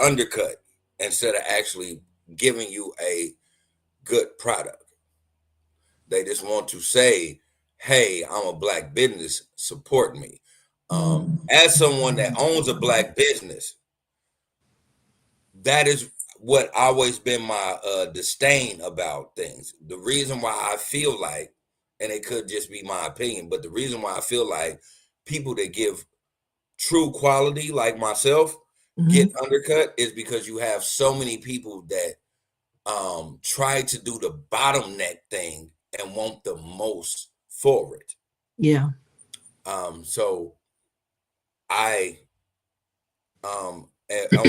[SPEAKER 7] undercut instead of actually giving you a good product. They just want to say, hey, I'm a black business, support me. As someone that owns a black business, that is what always been my disdain about things. The reason why I feel like, and it could just be my opinion, but the reason why I feel like people that give true quality like myself get undercut is because you have so many people that try to do the bottleneck thing and want the most for it.
[SPEAKER 5] Yeah.
[SPEAKER 7] So I on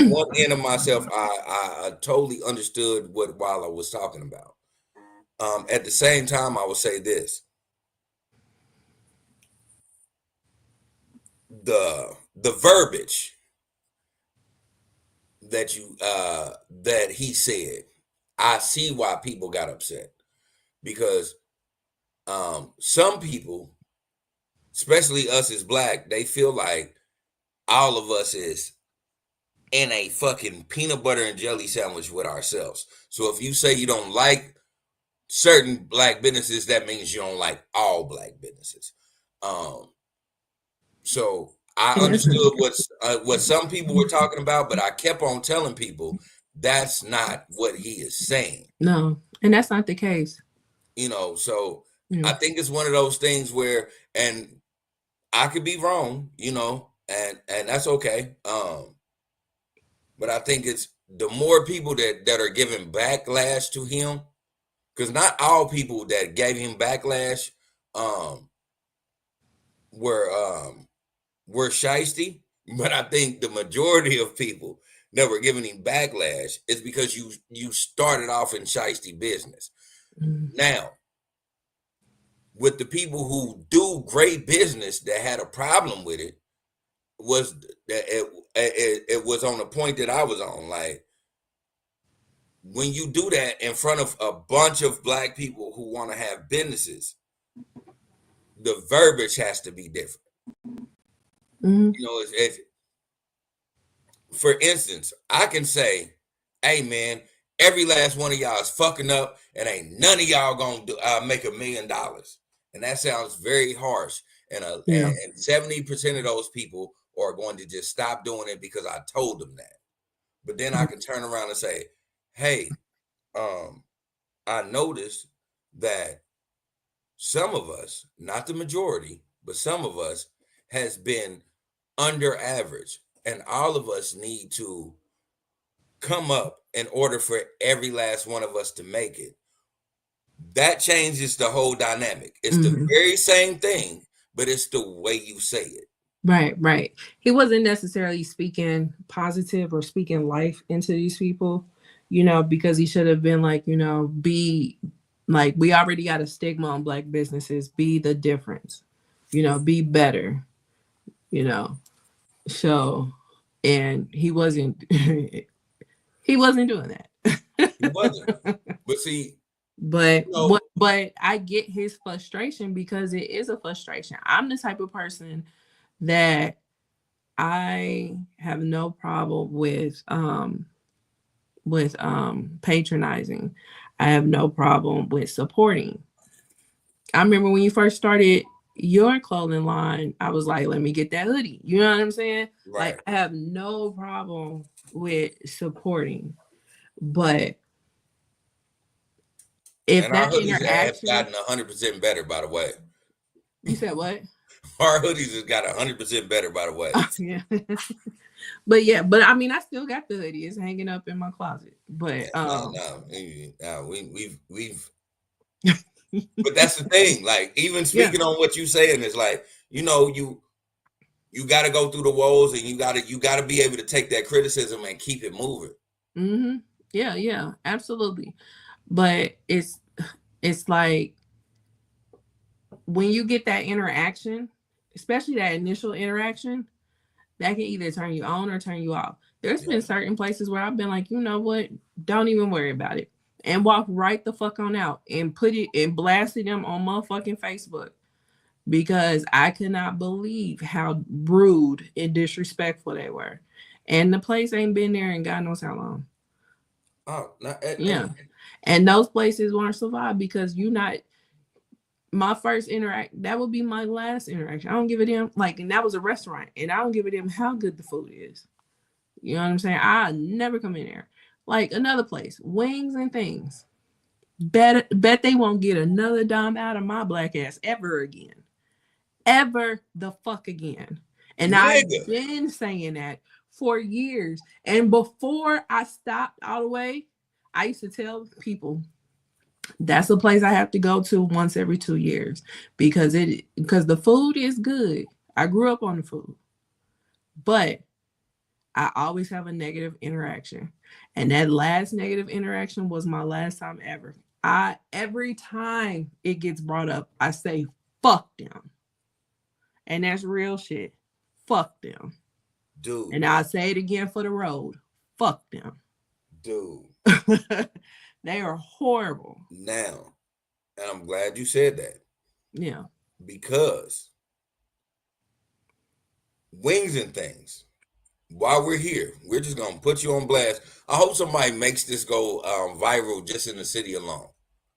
[SPEAKER 7] one end of myself, I totally understood what Wallo was talking about. At the same time, I will say this: the verbiage that that he said, I see why people got upset, because some people, especially us as black, they feel like all of us is in a fucking peanut butter and jelly sandwich with ourselves. So if you say you don't like certain black businesses, that means you don't like all black businesses. So I understood what some people were talking about, but I kept on telling people that's not what he is saying.
[SPEAKER 5] No, and that's not the case.
[SPEAKER 7] So I think it's one of those things where, and I could be wrong, and that's okay. But I think it's the more people that are giving backlash to him, because not all people that gave him backlash were shiesty, but I think the majority of people that were giving him backlash is because you started off in shiesty business. Now, with the people who do great business that had a problem with it, was that it was on the point that I was on. Like, when you do that in front of a bunch of black people who want to have businesses, the verbiage has to be different. For instance, I can say, hey man, every last one of y'all is fucking up and ain't none of y'all gonna make $1 million. And that sounds very harsh. And 70% of those people are going to just stop doing it because I told them that. But then I can turn around and say, hey, I noticed that some of us, not the majority, but some of us has been under average, and all of us need to come up in order for every last one of us to make it. That changes the whole dynamic. It's the very same thing, but it's the way you say it.
[SPEAKER 5] Right. He wasn't necessarily speaking positive or speaking life into these people, because he should have been like, be like, we already got a stigma on black businesses, be the difference, be better, so, and he wasn't doing that.
[SPEAKER 7] He wasn't. But see,
[SPEAKER 5] but I get his frustration, because it is a frustration. I'm the type of person that I have no problem with patronizing. I have no problem with supporting. I remember when you first started your clothing line, I was like, let me get that hoodie. You know what I'm saying?
[SPEAKER 7] Right.
[SPEAKER 5] Like, I have no problem with supporting, but if
[SPEAKER 7] and
[SPEAKER 5] that
[SPEAKER 7] our hoodies
[SPEAKER 5] interaction
[SPEAKER 7] have gotten 100% better, by the way.
[SPEAKER 5] You said what?
[SPEAKER 7] Our hoodies has got 100% better, by the way.
[SPEAKER 5] Yeah. but I mean, I still got the hoodie. It's hanging up in my closet. But
[SPEAKER 7] we've but that's the thing. Like, even speaking on what you saying is like, you got to go through the woes, and you got to be able to take that criticism and keep it moving.
[SPEAKER 5] Yeah, absolutely. But it's like, when you get that interaction, especially that initial interaction, that can either turn you on or turn you off. There's been certain places where I've been like, you know what? Don't even worry about it. And walk right the fuck on out and put it and blasted them on motherfucking Facebook, because I could not believe how rude and disrespectful they were. And the place ain't been there in God knows how long.
[SPEAKER 7] Oh,
[SPEAKER 5] Yeah. And those places won't survive because you're not my first interact. That would be my last interaction. I don't give a damn. Like, and that was a restaurant, and I don't give a damn how good the food is. You know what I'm saying? I never come in there. Like another place, Wings and Things. Bet they won't get another dime out of my black ass ever again. Ever the fuck again. And I've been saying that for years. And before I stopped all the way, I used to tell people that's a place I have to go to once every 2 years because the food is good. I grew up on the food. But I always have a negative interaction. And that last negative interaction was my last time ever. Every time it gets brought up, I say, fuck them. And that's real shit. Fuck them.
[SPEAKER 7] Dude.
[SPEAKER 5] And I'll say it again for the road. Fuck them.
[SPEAKER 7] Dude.
[SPEAKER 5] They are horrible.
[SPEAKER 7] Now, and I'm glad you said that.
[SPEAKER 5] Yeah.
[SPEAKER 7] Because Wings and Things, while we're here, we're just going to put you on blast. I hope somebody makes this go viral just in the city alone.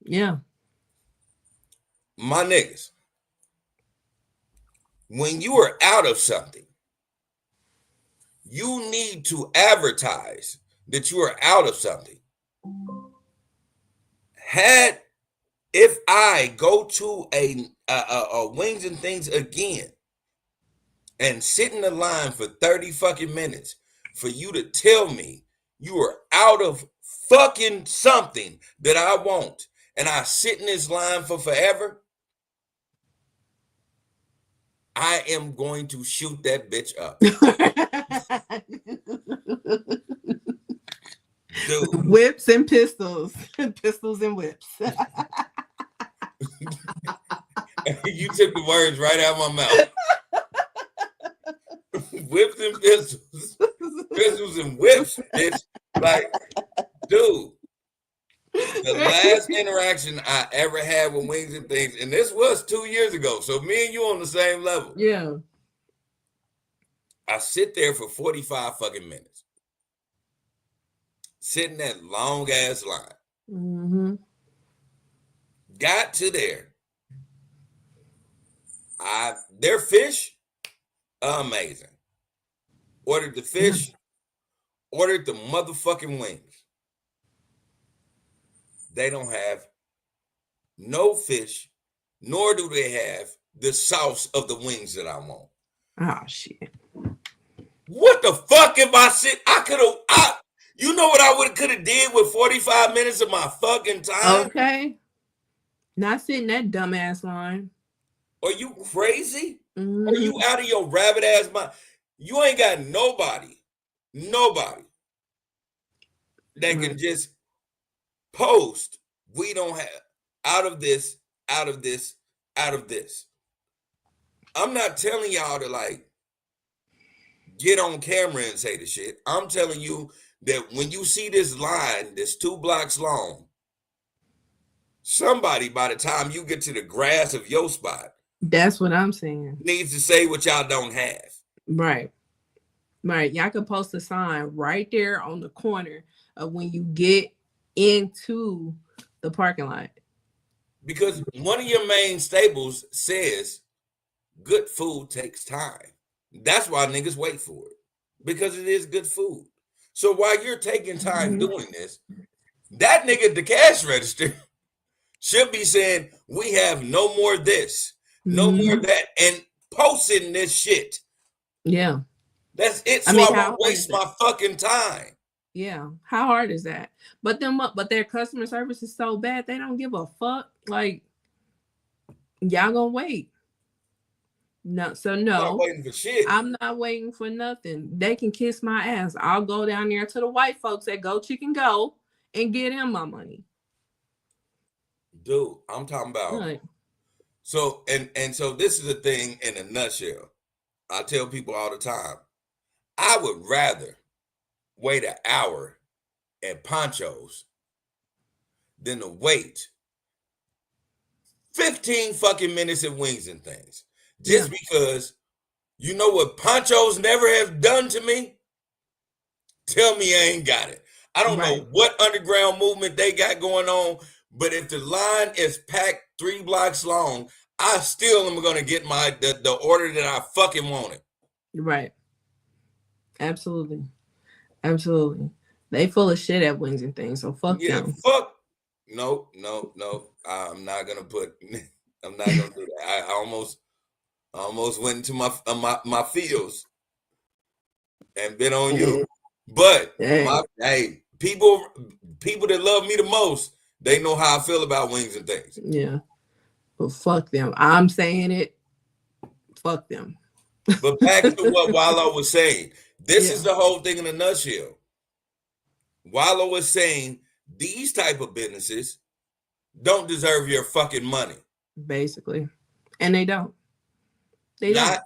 [SPEAKER 5] Yeah.
[SPEAKER 7] My niggas, when you are out of something, you need to advertise that you are out of something. If I go to a Wings and Things again and sit in the line for 30 fucking minutes for you to tell me you are out of fucking something that I want, and I sit in this line for forever, I am going to shoot that bitch up. Dude.
[SPEAKER 5] Whips and pistols. Pistols and whips.
[SPEAKER 7] You took the words right out of my mouth. Whips and pistols. Pistols and whips, bitch. Like, dude. The last interaction I ever had with Wings and Things, and this was 2 years ago, so me and you on the same level.
[SPEAKER 5] Yeah.
[SPEAKER 7] I sit there for 45 fucking minutes. Sitting that long ass line.
[SPEAKER 5] Mm-hmm.
[SPEAKER 7] Got to there. Their fish, amazing. Ordered the fish, ordered the motherfucking wings. They don't have no fish, nor do they have the sauce of the wings that I want.
[SPEAKER 5] Oh, shit.
[SPEAKER 7] What the fuck if I sit? You know what I could have did with 45 minutes of my fucking time?
[SPEAKER 5] Okay. Not sitting that dumbass line.
[SPEAKER 7] Are you crazy?
[SPEAKER 5] Mm-hmm.
[SPEAKER 7] Are you out of your rabbit ass mind? You ain't got nobody that can just post, we don't have, out of this. I'm not telling y'all to like get on camera and say the shit. I'm telling you that when you see this line that's 2 blocks long, somebody by the time you get to the grass of your spot,
[SPEAKER 5] that's what I'm saying,
[SPEAKER 7] needs to say what y'all don't have.
[SPEAKER 5] Right. Y'all could post a sign right there on the corner of when you get into the parking lot.
[SPEAKER 7] Because one of your main staples says good food takes time. That's why niggas wait for it. Because it is good food. So while you're taking time doing this, that nigga at the cash register should be saying, we have no more this, no more that, and posting this shit.
[SPEAKER 5] Yeah.
[SPEAKER 7] That's it. So I won't waste my fucking time.
[SPEAKER 5] Yeah. How hard is that? But their customer service is so bad, they don't give a fuck. Like, y'all gonna wait. No, so no.
[SPEAKER 7] I'm not waiting for shit.
[SPEAKER 5] I'm not waiting for nothing. They can kiss my ass. I'll go down there to the white folks at Go Chicken Go and get them my money.
[SPEAKER 7] Dude, I'm talking about. Right. So and so this is the thing in a nutshell. I tell people all the time, I would rather wait an hour at Poncho's than to wait 15 fucking minutes at Wings and Things. Just because you know what Ponchos never have done to me? Tell me I ain't got it. I don't know what underground movement they got going on, but if the line is packed 3 blocks long, I still am gonna get the order that I fucking wanted.
[SPEAKER 5] Right. Absolutely. Absolutely. They full of shit at Wings and Things, so fuck them.
[SPEAKER 7] Fuck. No. I'm not gonna do that. I almost went into my fields and been on you. But people that love me the most, they know how I feel about Wings and Things.
[SPEAKER 5] Yeah. But fuck them. I'm saying it. Fuck them.
[SPEAKER 7] But back to what Wallo was saying. This is the whole thing in a nutshell. Wallo was saying these type of businesses don't deserve your fucking money.
[SPEAKER 5] Basically. And they don't. They don't.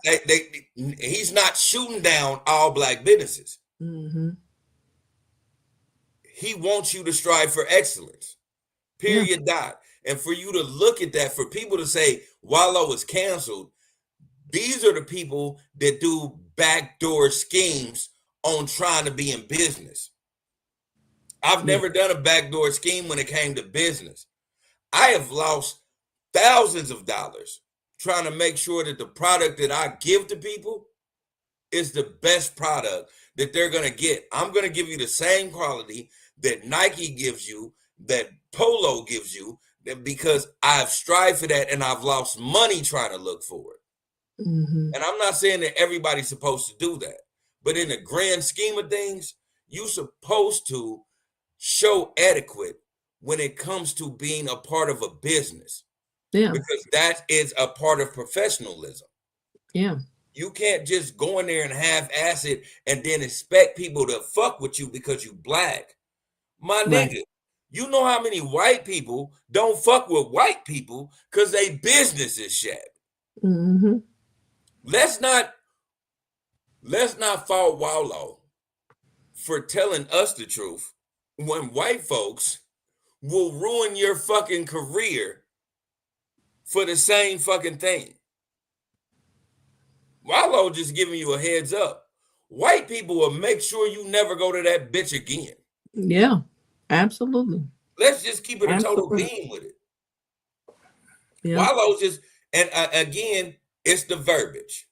[SPEAKER 7] He's not shooting down all black businesses.
[SPEAKER 5] Mm-hmm.
[SPEAKER 7] He wants you to strive for excellence. Period. Dot. And for you to look at that, for people to say Wallo is canceled, these are the people that do backdoor schemes on trying to be in business. I've never done a backdoor scheme when it came to business. I have lost thousands of dollars trying to make sure that the product that I give to people is the best product that they're going to get. I'm going to give you the same quality that Nike gives you, that Polo gives you, because I've strived for that and I've lost money trying to look for it.
[SPEAKER 5] Mm-hmm.
[SPEAKER 7] And I'm not saying that everybody's supposed to do that, but in the grand scheme of things, you're supposed to show adequate when it comes to being a part of a business.
[SPEAKER 5] Yeah.
[SPEAKER 7] Because that is a part of professionalism.
[SPEAKER 5] Yeah.
[SPEAKER 7] You can't just go in there and half-ass it and then expect people to fuck with you because you black. My nigga, you know how many white people don't fuck with white people because they business is shabby.
[SPEAKER 5] Mm-hmm.
[SPEAKER 7] Let's not fault Wallo for telling us the truth when white folks will ruin your fucking career for the same fucking thing. Wallo just giving you a heads up. White people will make sure you never go to that bitch again.
[SPEAKER 5] Yeah, absolutely.
[SPEAKER 7] Let's just keep it a total beam with it. Yeah. Wallo's just, and again, it's the verbiage.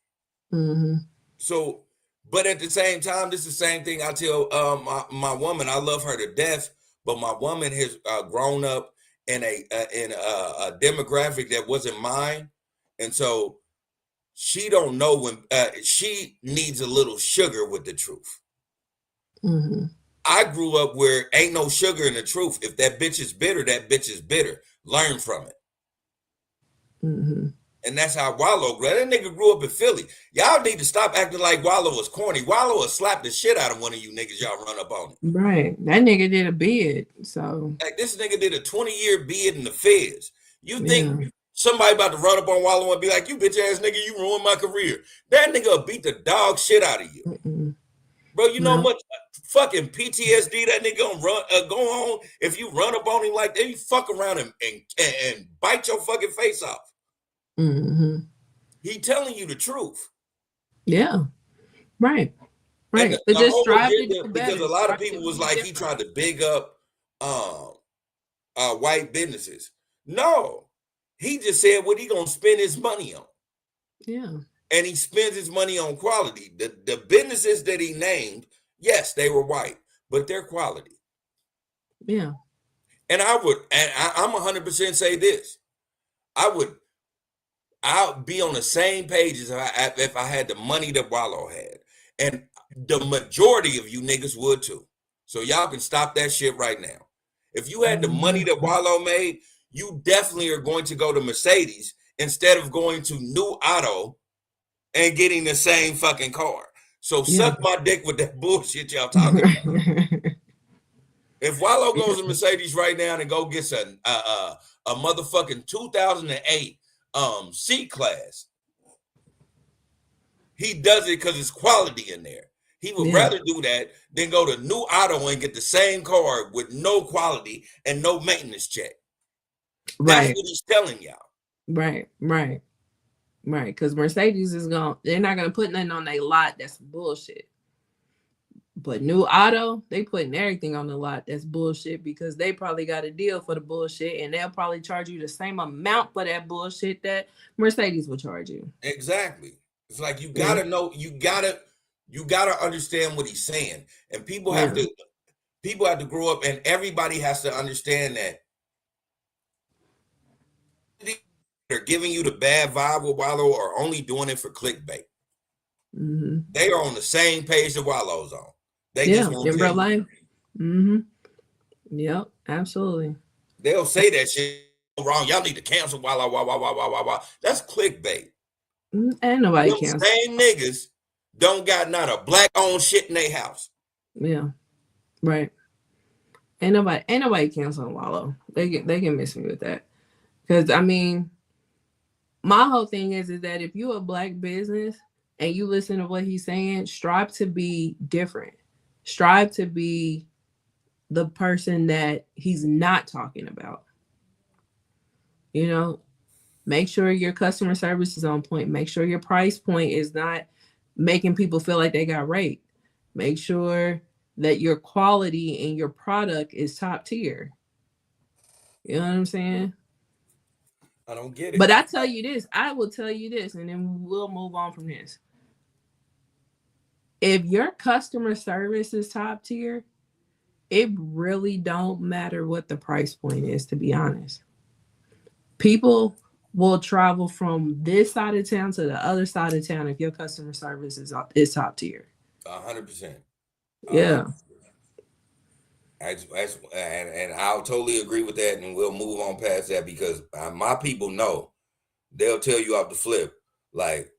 [SPEAKER 5] Mm-hmm.
[SPEAKER 7] So, but at the same time, this is the same thing I tell my woman. I love her to death, but my woman has grown up in a demographic that wasn't mine, and so she don't know when she needs a little sugar with the truth.
[SPEAKER 5] Mm-hmm.
[SPEAKER 7] I grew up where ain't no sugar in the truth. If that bitch is bitter, that bitch is bitter. Learn from it.
[SPEAKER 5] Mm-hmm.
[SPEAKER 7] And that's how Wallo grew. That nigga grew up in Philly. Y'all need to stop acting like Wallo was corny. Wallo will slap the shit out of one of you niggas y'all run up on it.
[SPEAKER 5] Right. That nigga did a bid. So
[SPEAKER 7] like this nigga did a 20-year bid in the feds. You think somebody about to run up on Wallo and be like, you bitch ass nigga, you ruined my career. That nigga will beat the dog shit out of you.
[SPEAKER 5] Mm-mm.
[SPEAKER 7] Bro, you know how much fucking PTSD that nigga gonna go on if you run up on him like that, you fuck around and bite your fucking face off.
[SPEAKER 5] Mm-hmm.
[SPEAKER 7] He telling you the truth.
[SPEAKER 5] Yeah. Right. Right. But just strive to do better.
[SPEAKER 7] Because a lot of people was like, he tried to big up white businesses. No. He just said what he gonna spend his money on.
[SPEAKER 5] Yeah.
[SPEAKER 7] And he spends his money on quality. The businesses that he named, yes, they were white, but they're quality.
[SPEAKER 5] Yeah.
[SPEAKER 7] And I'm 100% say this. I'll be on the same page as if I had the money that Wallo had. And the majority of you niggas would too. So y'all can stop that shit right now. If you had the money that Wallo made, you definitely are going to go to Mercedes instead of going to New Auto and getting the same fucking car. So suck my dick with that bullshit y'all talking about. If Wallo goes to Mercedes right now and go gets a motherfucking 2008 C-Class, he does it because it's quality in there. He would rather do that than go to New Auto and get the same car with no quality and no maintenance check. That's what he's telling y'all.
[SPEAKER 5] Right. Because Mercedes they're not gonna put nothing on their lot that's bullshit. But New Auto, they putting everything on the lot that's bullshit because they probably got a deal for the bullshit, and they'll probably charge you the same amount for that bullshit that Mercedes will charge you.
[SPEAKER 7] Exactly. It's like you gotta know, you gotta understand what he's saying, and people have to grow up, and everybody has to understand that they're giving you the bad vibe with Wallo or only doing it for clickbait.
[SPEAKER 5] Mm-hmm.
[SPEAKER 7] They are on the same page that Wallo's on. They
[SPEAKER 5] Yeah,
[SPEAKER 7] just won't
[SPEAKER 5] in
[SPEAKER 7] tell
[SPEAKER 5] real
[SPEAKER 7] you.
[SPEAKER 5] life. Mm-hmm. Yep, absolutely.
[SPEAKER 7] They'll say that shit wrong. Y'all need to cancel Wallo. That's clickbait.
[SPEAKER 5] Ain't nobody
[SPEAKER 7] Them
[SPEAKER 5] cancel.
[SPEAKER 7] same niggas don't got not a black owned shit in their house.
[SPEAKER 5] Yeah, right. Ain't nobody canceling Wallo. They can miss me with that. Because I mean, my whole thing is that if you're a black business and you listen to what he's saying, strive to be different. Strive to be the person that he's not talking about. You know, make sure your customer service is on point. Make sure your price point is not making people feel like they got raped. Make sure that your quality and your product is top tier. You know what I'm saying?
[SPEAKER 7] I don't get it.
[SPEAKER 5] But I will tell you this, and then we'll move on from this. If your customer service is top tier, it really don't matter what the price point is, to be honest. People will travel from this side of town to the other side of town if your customer service is top tier.
[SPEAKER 7] 100%.
[SPEAKER 5] Yeah.
[SPEAKER 7] And I'll totally agree with that, and we'll move on past that because my people know. They'll tell you off the flip. Like,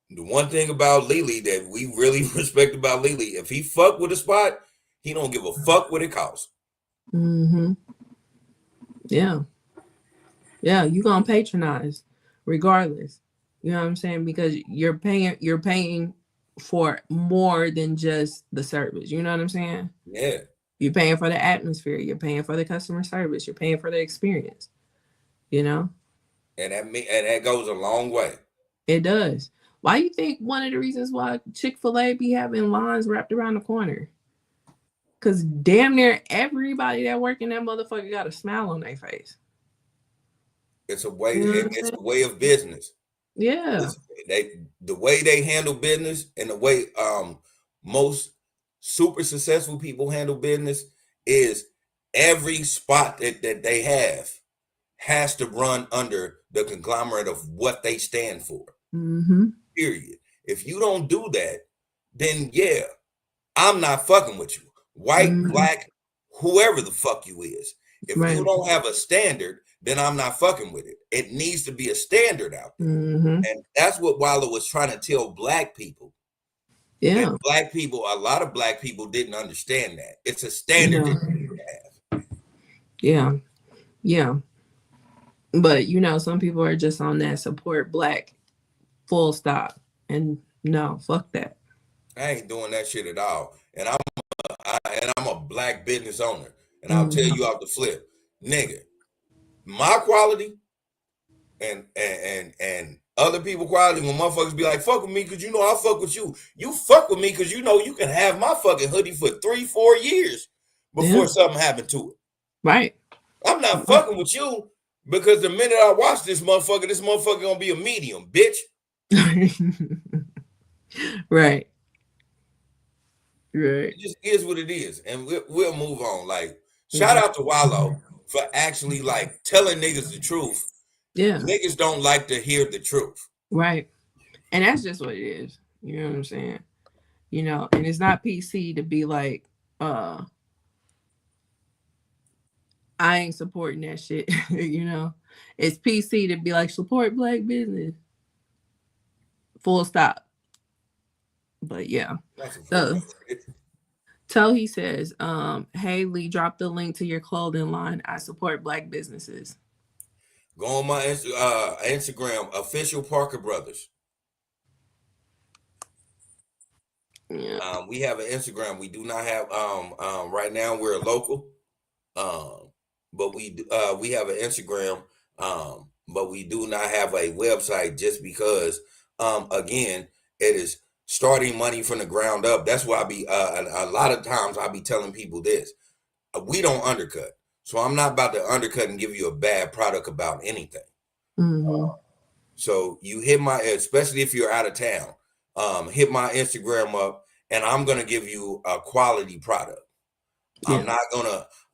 [SPEAKER 7] the one thing about Lily that we really respect about Lily, if he fuck with a spot, he don't give a fuck what it costs.
[SPEAKER 5] Mm-hmm. Yeah. Yeah, you're gonna patronize regardless. You know what I'm saying? Because you're paying for more than just the service. You know what I'm saying?
[SPEAKER 7] Yeah.
[SPEAKER 5] You're paying for the atmosphere, you're paying for the customer service, you're paying for the experience. You know?
[SPEAKER 7] And that goes a long way.
[SPEAKER 5] It does. Why you think one of the reasons why Chick-fil-A be having lines wrapped around the corner? Cause damn near everybody that work in that motherfucker got a smile on their face.
[SPEAKER 7] It's a way.
[SPEAKER 5] You know
[SPEAKER 7] It's a way of business.
[SPEAKER 5] Yeah.
[SPEAKER 7] The way they handle business and the way most super successful people handle business is every spot that they have has to run under the conglomerate of what they stand for.
[SPEAKER 5] Mm-hmm.
[SPEAKER 7] Period. If you don't do that, then yeah, I'm not fucking with you. White, black, whoever the fuck you is. If you don't have a standard, then I'm not fucking with it. It needs to be a standard out there.
[SPEAKER 5] Mm-hmm.
[SPEAKER 7] And that's what Wallo was trying to tell black people.
[SPEAKER 5] Yeah.
[SPEAKER 7] And a lot of black people didn't understand that. It's a standard that you need to have.
[SPEAKER 5] Yeah. Yeah. But some people are just on that support black full stop. And no, fuck that.
[SPEAKER 7] I ain't doing that shit at all. And I'm a black business owner. And I'll tell you off the flip, nigga, my quality and other people quality, when motherfuckers be like, fuck with me because I fuck with you. You fuck with me because you can have my fucking hoodie for 3-4 years before something happened to it.
[SPEAKER 5] Right.
[SPEAKER 7] I'm not fucking with you because the minute I watch this motherfucker gonna be a medium, bitch.
[SPEAKER 5] Right.
[SPEAKER 7] It just is what it is. And we'll move on. Like, shout out to Wallo for actually like telling niggas the truth.
[SPEAKER 5] Yeah.
[SPEAKER 7] Niggas don't like to hear the truth.
[SPEAKER 5] Right. And that's just what it is. You know what I'm saying? And it's not PC to be like, I ain't supporting that shit. It's PC to be like, support black business. Full stop. But yeah. So he says, hey Lee, drop the link to your clothing line. I support black businesses.
[SPEAKER 7] Go on my Instagram, official Parker Brothers.
[SPEAKER 5] Yeah.
[SPEAKER 7] We have an Instagram. We do not have right now we're local. But we have an Instagram. but we do not have a website just because, again, it is starting money from the ground up. That's why I be a lot of times I be telling people this: we don't undercut, so I'm not about to undercut and give you a bad product about anything.
[SPEAKER 5] Mm-hmm.
[SPEAKER 7] So you hit my, especially if you're out of town, hit my Instagram up, and I'm gonna give you a quality product.
[SPEAKER 5] Yeah.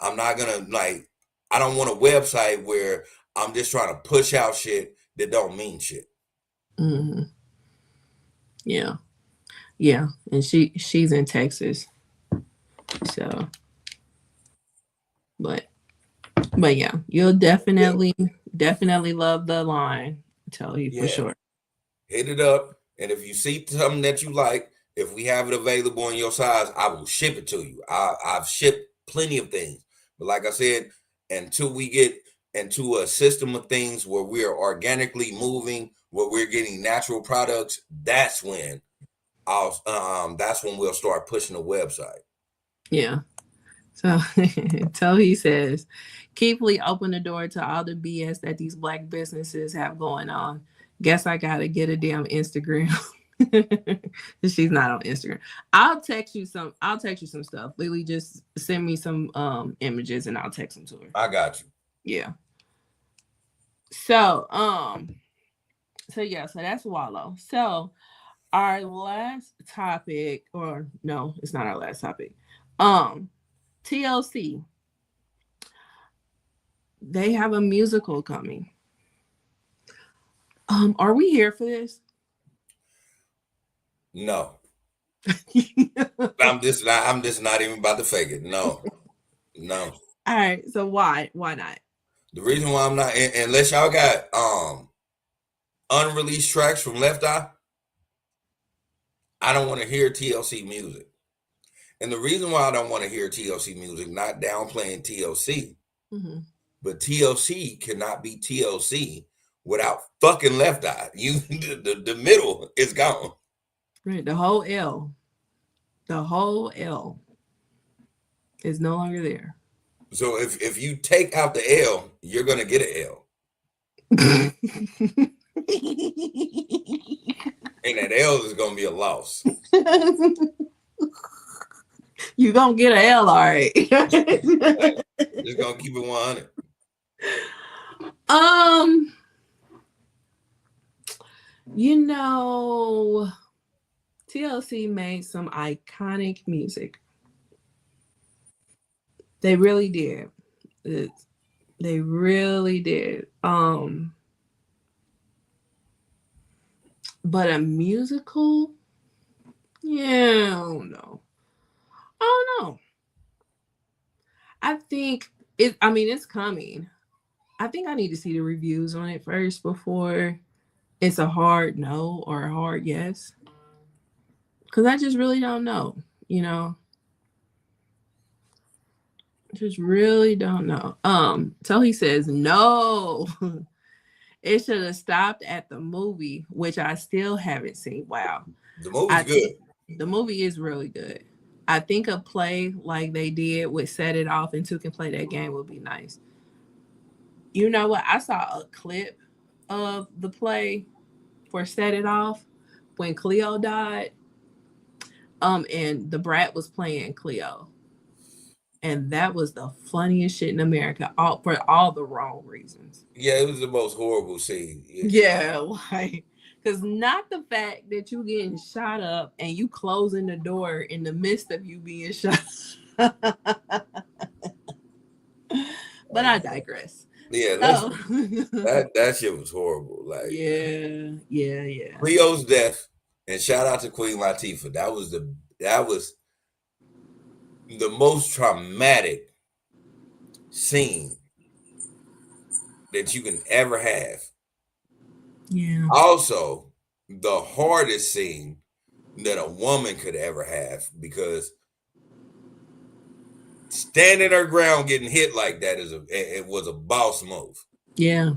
[SPEAKER 7] I'm not gonna like. I don't want a website where I'm just trying to push out shit that don't mean shit.
[SPEAKER 5] Mm-hmm. Yeah. Yeah. And she's in Texas. So but yeah, you'll definitely love the line. I tell you for sure.
[SPEAKER 7] Hit it up, and if you see something that you like, if we have it available in your size, I will ship it to you. I've shipped plenty of things, but like I said, until we get into a system of things where we are organically moving, where we're getting natural products, that's when we'll start pushing the website.
[SPEAKER 5] Yeah. So he says, Keeply opened the door to all the BS that these Black businesses have going on. Guess I gotta get a damn Instagram. She's not on Instagram. I'll text you some stuff. Lily, just send me some images and I'll text them to her.
[SPEAKER 7] I got you.
[SPEAKER 5] Yeah. So so that's Wallo. So our last topic, or no, it's not our last topic. TLC. They have a musical coming. Are we here for this?
[SPEAKER 7] No. I'm just not even about to fake it. No.
[SPEAKER 5] All right. So why not?
[SPEAKER 7] The reason why I'm not, unless y'all got unreleased tracks from Left Eye, I don't want to hear TLC music. And the reason why I don't want to hear TLC music, not downplaying TLC, but TLC cannot be TLC without fucking Left Eye. The middle is gone.
[SPEAKER 5] Right. The whole L is no longer there.
[SPEAKER 7] So if you take out the L, you're gonna get an L. And that L is gonna be a loss.
[SPEAKER 5] You gonna get an L, all right.
[SPEAKER 7] Just gonna keep it 100.
[SPEAKER 5] TLC made some iconic music. They really did. They really did. But a musical? Yeah, I don't know. I think it's coming. I think I need to see the reviews on it first before it's a hard no or a hard yes. Because I just really don't know, Just really don't know. So he says, no, it should have stopped at the movie, which I still haven't seen. Wow.
[SPEAKER 7] The movie's good.
[SPEAKER 5] The movie is really good. I think a play like they did with Set It Off and Two Can Play That Game would be nice. You know what? I saw a clip of the play for Set It Off when Cleo died. And the Brat was playing Cleo. And that was the funniest shit in America, for all the wrong reasons.
[SPEAKER 7] Yeah, it was the most horrible scene.
[SPEAKER 5] Yeah, like, because not the fact that you getting shot up and you closing the door in the midst of you being shot. But I digress.
[SPEAKER 7] Yeah, that shit was horrible. Like,
[SPEAKER 5] yeah.
[SPEAKER 7] Cleo's death, and shout out to Queen Latifah. That was the most traumatic scene that you can ever have.
[SPEAKER 5] Yeah.
[SPEAKER 7] Also, the hardest scene that a woman could ever have, because standing her ground getting hit like that it was a boss move.
[SPEAKER 5] Yeah.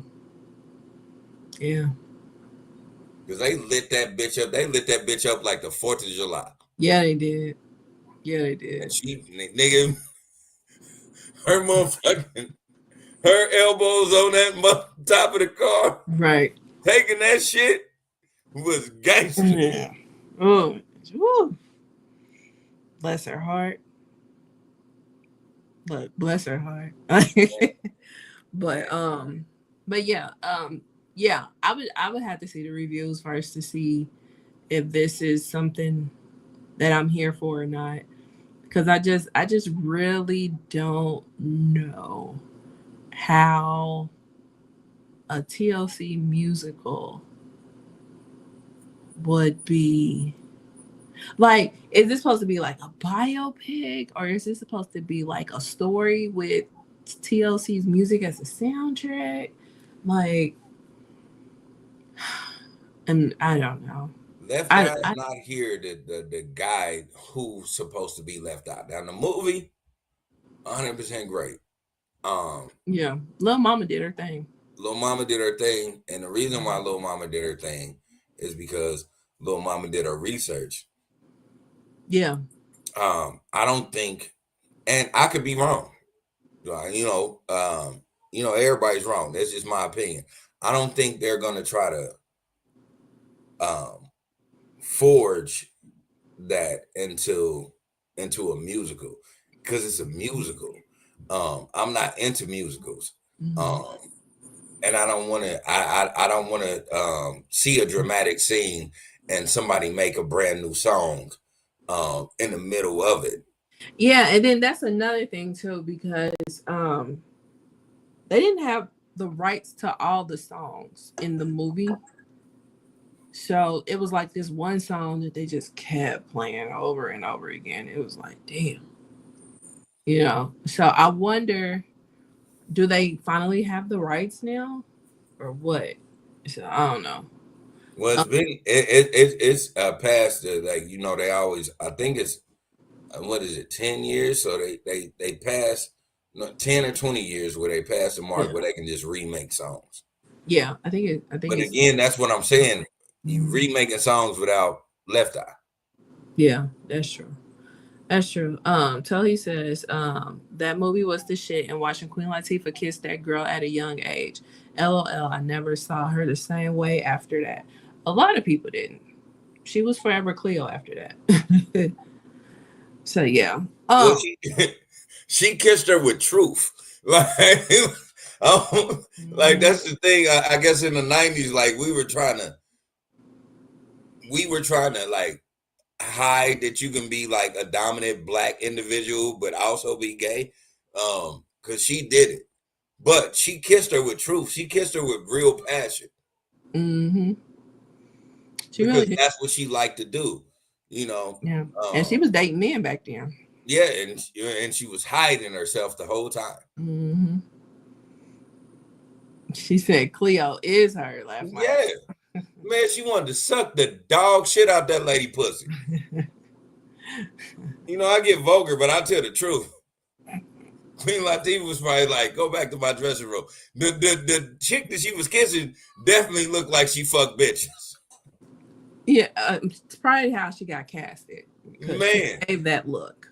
[SPEAKER 7] Because they lit that bitch up. They lit that bitch up like the 4th of July.
[SPEAKER 5] Yeah, they did. And
[SPEAKER 7] she, nigga, her Her elbows on that top of the car,
[SPEAKER 5] Right.
[SPEAKER 7] taking that shit was gangster.
[SPEAKER 5] Yeah. Oh, woo. Bless her heart. But bless her heart. but yeah, I would have to see the reviews first to see if this is something that I'm here for or not. Because I just really don't know how a TLC musical would be. Like, is this supposed to be like a biopic, or is this supposed to be like a story with TLC's music as a soundtrack? Like, and I don't know.
[SPEAKER 7] Left Eye is not here. The guy who's supposed to be left out. Now the movie, 100% great.
[SPEAKER 5] Yeah, Lil Mama did her thing.
[SPEAKER 7] Lil Mama did her thing, and the reason why Lil Mama did her thing is because Lil Mama did her research.
[SPEAKER 5] Yeah.
[SPEAKER 7] I don't think, and I could be wrong. Everybody's wrong. That's just my opinion. I don't think they're gonna try to forge that into a musical because it's a musical. I'm not into musicals.
[SPEAKER 5] Mm-hmm.
[SPEAKER 7] And I don't want to. I don't want to see a dramatic scene and somebody make a brand new song in the middle of it.
[SPEAKER 5] Yeah, and then that's another thing too, because they didn't have the rights to all the songs in the movie. So it was like this one song that they just kept playing over and over again. It was like, damn. So I wonder, do they finally have the rights now? Or what? So I don't know.
[SPEAKER 7] Well, it's past the they always, I think it's what is it, 10 years? So they pass 10 or 20 years where they pass the mark where they can just remake songs.
[SPEAKER 5] Yeah, I think
[SPEAKER 7] But again, that's what I'm saying. You remaking songs without Left Eye.
[SPEAKER 5] Yeah, that's true. That's true. Tohi says, that movie was the shit, and watching Queen Latifah kiss that girl at a young age. LOL, I never saw her the same way after that. A lot of people didn't. She was forever Cleo after that. So yeah.
[SPEAKER 7] Well, she kissed her with truth. Like, like that's the thing. I guess in the 90s, like we were trying to like hide that you can be like a dominant black individual but also be gay, because she did it, but she kissed her with truth. She kissed her with real passion.
[SPEAKER 5] Mm-hmm.
[SPEAKER 7] She because really did. That's what she liked to do,
[SPEAKER 5] Yeah, and she was dating men back then.
[SPEAKER 7] Yeah, and she was hiding herself the whole time.
[SPEAKER 5] Mm-hmm. She said Cleo is her last night.
[SPEAKER 7] Yeah. Man, she wanted to suck the dog shit out that lady pussy. I get vulgar, but I tell the truth. Queen Latifah was probably like, go back to my dressing room. The chick that she was kissing definitely looked like she fucked bitches.
[SPEAKER 5] Yeah, it's probably how she got casted.
[SPEAKER 7] Man.
[SPEAKER 5] She gave that look.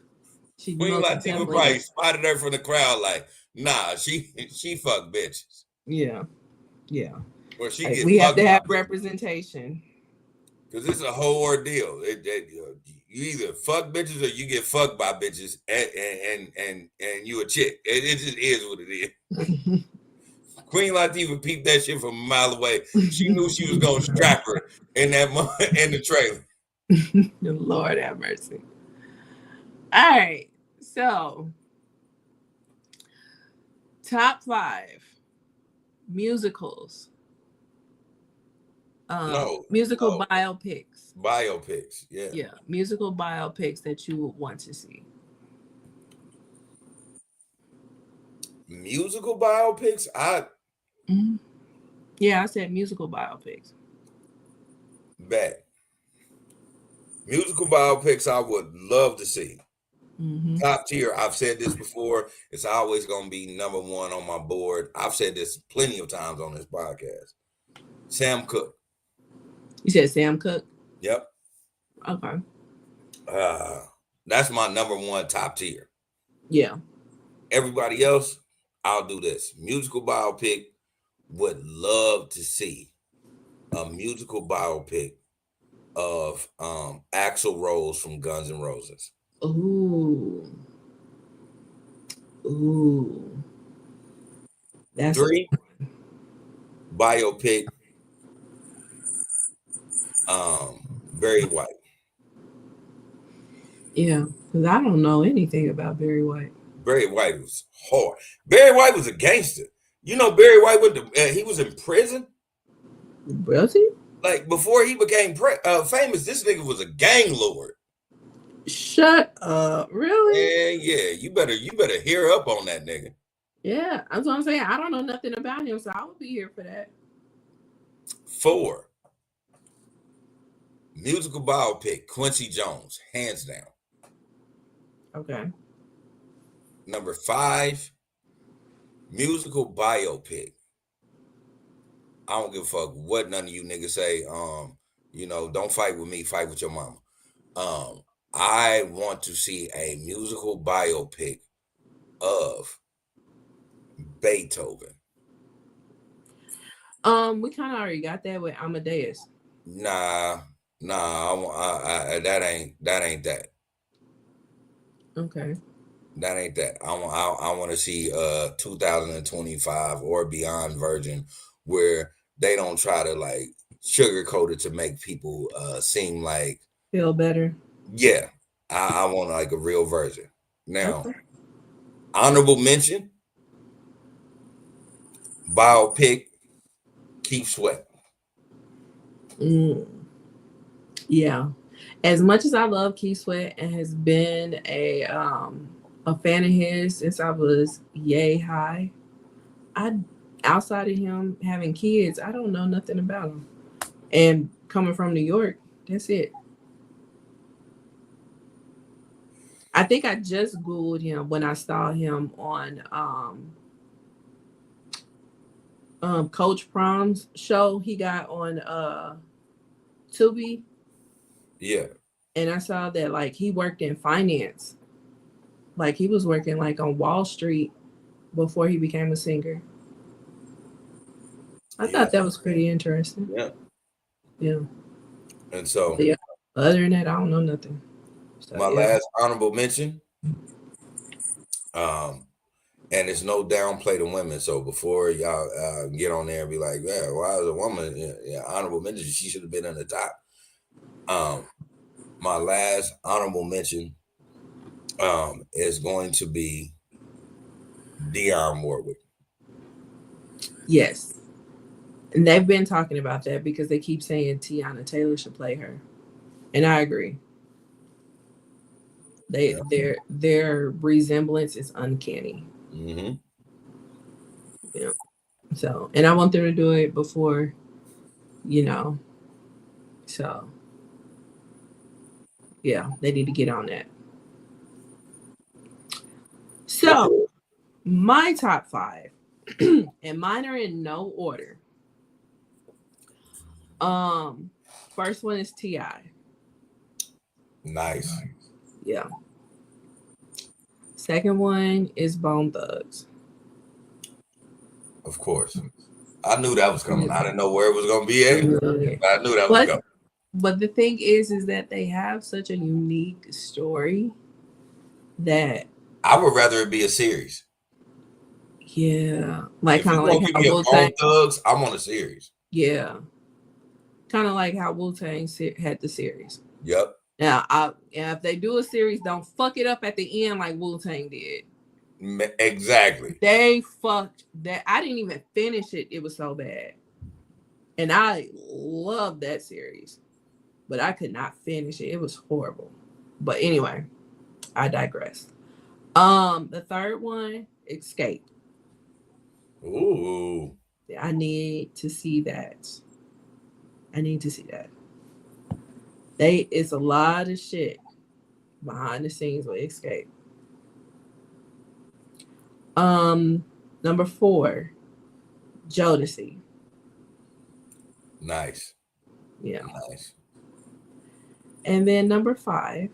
[SPEAKER 7] Queen Latifah probably spotted her from the crowd like, nah, she fucked bitches.
[SPEAKER 5] Yeah. Yeah.
[SPEAKER 7] Or
[SPEAKER 5] we have to have representation.
[SPEAKER 7] Because it's a whole ordeal. You either fuck bitches or you get fucked by bitches, and you a chick. It just is what it is. Queen Latifah peeped that shit from a mile away. She knew she was gonna strap her in the trailer.
[SPEAKER 5] Lord have mercy. All right, so top 5 musicals. Musical biopics.
[SPEAKER 7] Biopics, yeah.
[SPEAKER 5] Yeah, musical biopics that you would want to see.
[SPEAKER 7] Musical biopics?
[SPEAKER 5] Yeah, I said musical biopics.
[SPEAKER 7] Bet. Musical biopics I would love to see.
[SPEAKER 5] Mm-hmm.
[SPEAKER 7] Top tier. I've said this before. It's always going to be number 1 on my board. I've said this plenty of times on this podcast. Sam Cooke.
[SPEAKER 5] You said Sam Cooke?
[SPEAKER 7] Yep.
[SPEAKER 5] Okay.
[SPEAKER 7] That's my number 1 top tier.
[SPEAKER 5] Yeah.
[SPEAKER 7] Everybody else, I'll do this. Musical biopic. Would love to see a musical biopic of Axl Rose from Guns N' Roses.
[SPEAKER 5] Ooh. That's
[SPEAKER 7] 3 biopic. Barry White.
[SPEAKER 5] Yeah, because I don't know anything about Barry White.
[SPEAKER 7] Barry White was hard. Barry White was a gangster. You know, Barry White he was in prison.
[SPEAKER 5] Was he?
[SPEAKER 7] Like before he became famous, this nigga was a gang lord.
[SPEAKER 5] Shut up! Really?
[SPEAKER 7] Yeah. You better hear up on that nigga.
[SPEAKER 5] Yeah, that's what I'm saying. I don't know nothing about him, so I would be here for that.
[SPEAKER 7] 4 musical biopic. Quincy Jones, hands down.
[SPEAKER 5] Okay.
[SPEAKER 7] Number 5 musical biopic. I don't give a fuck what none of you niggas say. Don't fight with me, fight with your mama. I want to see a musical biopic of Beethoven.
[SPEAKER 5] We kind of already got that with Amadeus.
[SPEAKER 7] Nah, that ain't that.
[SPEAKER 5] Okay.
[SPEAKER 7] That ain't that. I want to see 2025 or beyond version where they don't try to like sugarcoat it to make people seem like
[SPEAKER 5] Feel better.
[SPEAKER 7] Yeah, I want like a real version. Now,
[SPEAKER 5] Okay.
[SPEAKER 7] honorable mention, biopic, Keith Sweat.
[SPEAKER 5] Yeah. As much as I love Keith Sweat and has been a fan of his since I was yay high, outside of him having kids, I don't know nothing about him. And coming from New York, that's it. I think I just Googled him when I saw him on Coach Prom's show he got on Tubi.
[SPEAKER 7] Yeah.
[SPEAKER 5] And I saw that like he worked in finance. Like he was working like on Wall Street before he became a singer. I thought that was pretty interesting. Yeah.
[SPEAKER 7] And so
[SPEAKER 5] other than that, I don't know nothing. So,
[SPEAKER 7] my last honorable mention, and it's no downplay to women. So before y'all get on there and be like, yeah, why is a woman honorable mention? She should have been in the top. My last honorable mention is going to be Dionne Warwick.
[SPEAKER 5] Yes. And they've been talking about that because they keep saying Tiana Taylor should play her. And I agree. Their resemblance is uncanny.
[SPEAKER 7] Mm-hmm.
[SPEAKER 5] Yeah. So, and I want them to do it before, so yeah, they need to get on that. So my top 5, and mine are in no order. First one is T.I.
[SPEAKER 7] Nice.
[SPEAKER 5] Yeah. Second one is Bone Thugs.
[SPEAKER 7] Of course. I knew that was coming. I didn't know where it was going to be at, but I knew that was coming.
[SPEAKER 5] But the thing is that they have such a unique story that
[SPEAKER 7] I would rather it be a series.
[SPEAKER 5] Yeah. Like kind of
[SPEAKER 7] like
[SPEAKER 5] how
[SPEAKER 7] Bone Thugs, I want a series.
[SPEAKER 5] Yeah. Kind of like how Wu-Tang had the series.
[SPEAKER 7] Yep.
[SPEAKER 5] Now, if they do a series, don't fuck it up at the end like Wu-Tang did.
[SPEAKER 7] Exactly.
[SPEAKER 5] They fucked that. I didn't even finish it. It was so bad. And I loved that series. But I could not finish it. It was horrible. But anyway, I digress. The third one, Escape.
[SPEAKER 7] Ooh.
[SPEAKER 5] I need to see that. It's a lot of shit behind the scenes with Escape. Number 4, Jodeci.
[SPEAKER 7] Nice.
[SPEAKER 5] Yeah.
[SPEAKER 7] Nice.
[SPEAKER 5] And then number 5,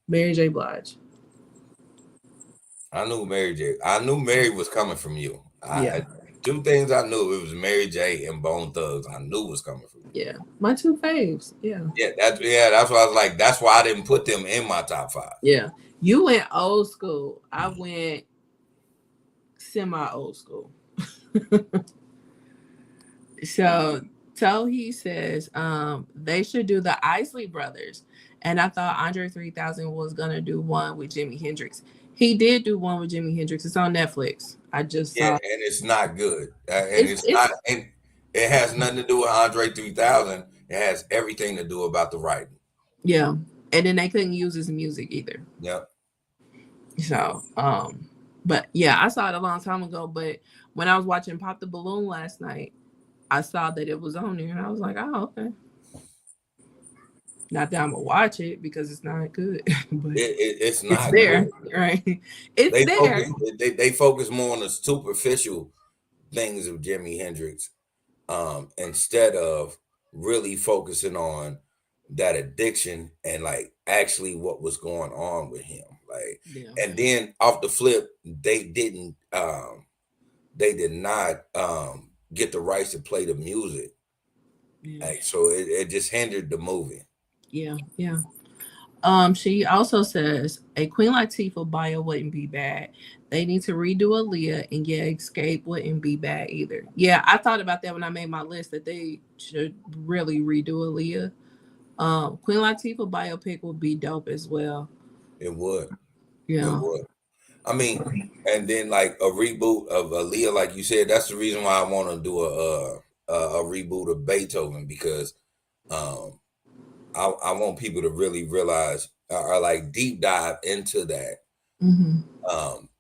[SPEAKER 5] Mary J. Blige.
[SPEAKER 7] I knew Mary J. I knew Mary was coming from you.
[SPEAKER 5] Yeah.
[SPEAKER 7] Two things I knew. It was Mary J. and Bone Thugs. I knew was coming from you.
[SPEAKER 5] Yeah. My two faves. Yeah.
[SPEAKER 7] That's why I was like, that's why I didn't put them in my top 5.
[SPEAKER 5] Yeah. You went old school. I went semi old school. So he says they should do the Isley Brothers. And I thought Andre 3000 was gonna do one with Jimi Hendrix. He did do one with Jimi Hendrix. It's on Netflix. I just saw.
[SPEAKER 7] And it's not good. And it's not. And it has nothing to do with Andre 3000. It has everything to do about the writing.
[SPEAKER 5] Yeah, and then they couldn't use his music either.
[SPEAKER 7] Yep.
[SPEAKER 5] So, but yeah, I saw it a long time ago. But when I was watching Pop the Balloon last night, I saw that it was on there, and I was like, oh, okay. Not that I'm gonna watch it because it's not good, but
[SPEAKER 7] it's not
[SPEAKER 5] there,
[SPEAKER 7] good.
[SPEAKER 5] Right? It's
[SPEAKER 7] They focus more on the superficial things of Jimi Hendrix, instead of really focusing on that addiction and like actually what was going on with him. Like, and then off the flip, they did not get the rights to play the music. Like, so it just hindered the movie.
[SPEAKER 5] Yeah. She also says a Queen Latifah bio wouldn't be bad. They need to redo Aaliyah, and Escape wouldn't be bad either. Yeah, I thought about that when I made my list that they should really redo Aaliyah. Queen Latifah biopic would be dope as well.
[SPEAKER 7] It would.
[SPEAKER 5] Yeah.
[SPEAKER 7] It would. I mean, and then like a reboot of Aaliyah, like you said, that's the reason why I want to do a reboot of Beethoven, because I want people to really realize or like deep dive into that.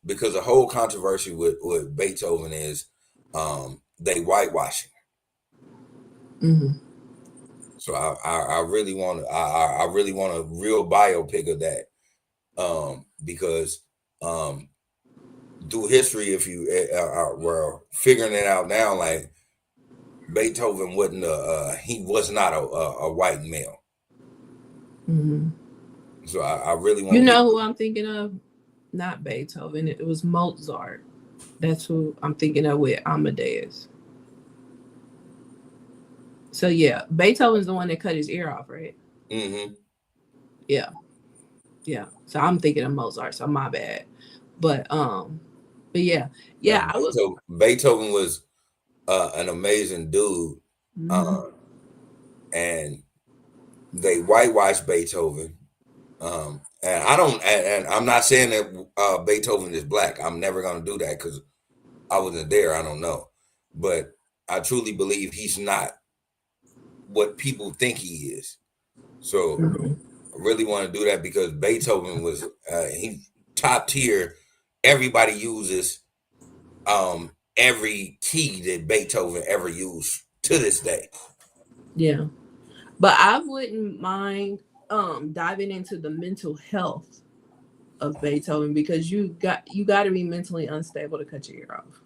[SPEAKER 7] Because the whole controversy with Beethoven is they whitewashing. So I really want a real biopic of that, because through history, if you were figuring it out now, like Beethoven he was not a white male. So I really want.
[SPEAKER 5] You know who I'm thinking of? Not Beethoven. It was Mozart. That's who I'm thinking of with Amadeus. So yeah, Beethoven's the one that cut his ear off, right? Yeah. So I'm thinking of Mozart. So my bad. But yeah.
[SPEAKER 7] Beethoven was an amazing dude, and they whitewashed Beethoven. And I'm not saying that Beethoven is black. I'm never going to do that because I wasn't there. I don't know. But I truly believe he's not what people think he is. So I really want to do that because Beethoven was he top tier. Everybody uses every key that Beethoven ever used to this day.
[SPEAKER 5] Yeah. But I wouldn't mind diving into the mental health of Beethoven, because you got to be mentally unstable to cut your ear off.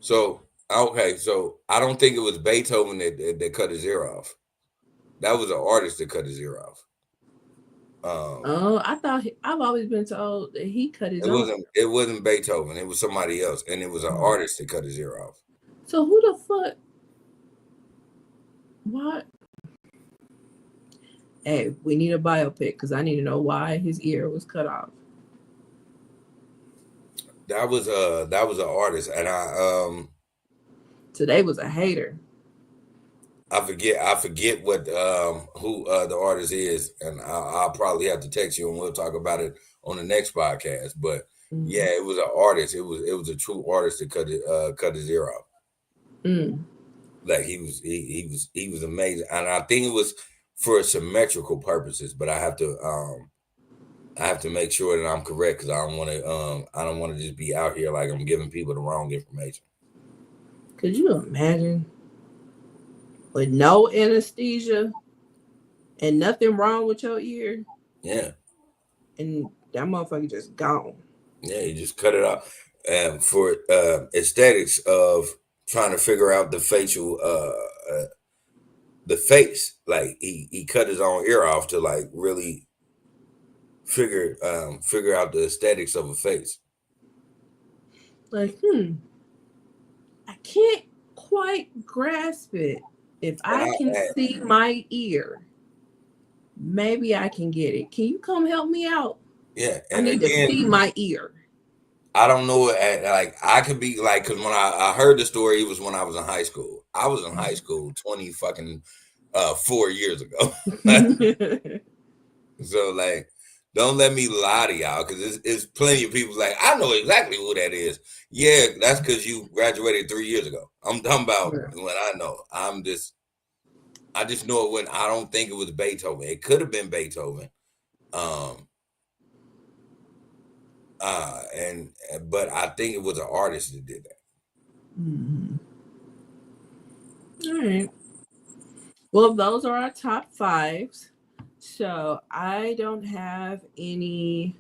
[SPEAKER 7] So okay, so I don't think it was Beethoven that cut his ear off. That was an artist that cut his ear off.
[SPEAKER 5] I thought I've always been told that he cut his own.
[SPEAKER 7] It wasn't Beethoven. It was somebody else, and it was an artist that cut his ear off.
[SPEAKER 5] So who the fuck? What? Hey, we need a biopic because I need to know why his ear was cut off.
[SPEAKER 7] That was an artist, and
[SPEAKER 5] Today was a hater.
[SPEAKER 7] I forget what who the artist is, and I'll probably have to text you and we'll talk about it on the next podcast. But yeah, it was an artist. It was a true artist that cut his ear off. Like he was amazing, and I think it was for symmetrical purposes. But I have to make sure that I'm correct because I don't want to just be out here like I'm giving people the wrong information.
[SPEAKER 5] Could you imagine? With no anesthesia and nothing wrong with your ear.
[SPEAKER 7] Yeah.
[SPEAKER 5] And that motherfucker just gone.
[SPEAKER 7] Yeah, you just cut it off. For aesthetics of trying to figure out the facial, the face. Like he cut his own ear off to like really figure out the aesthetics of a face.
[SPEAKER 5] like, I can't quite grasp it. If I can see my ear, maybe I can get it. Can you come help me out?
[SPEAKER 7] Yeah,
[SPEAKER 5] I
[SPEAKER 7] and
[SPEAKER 5] need to
[SPEAKER 7] again,
[SPEAKER 5] see my ear.
[SPEAKER 7] I don't know. Like I could be like, because when I heard the story, it was when I was in high school. I was in high school 4 years ago. So like, don't let me lie to y'all, because it's plenty of people like, I know exactly who that is. Yeah, that's because you graduated 3 years ago. I'm talking about when I know. I just know it when I don't think it was Beethoven. It could have been Beethoven. But I think it was an artist that did that.
[SPEAKER 5] Mm-hmm. All right. Well, those are our top 5s. So I don't have any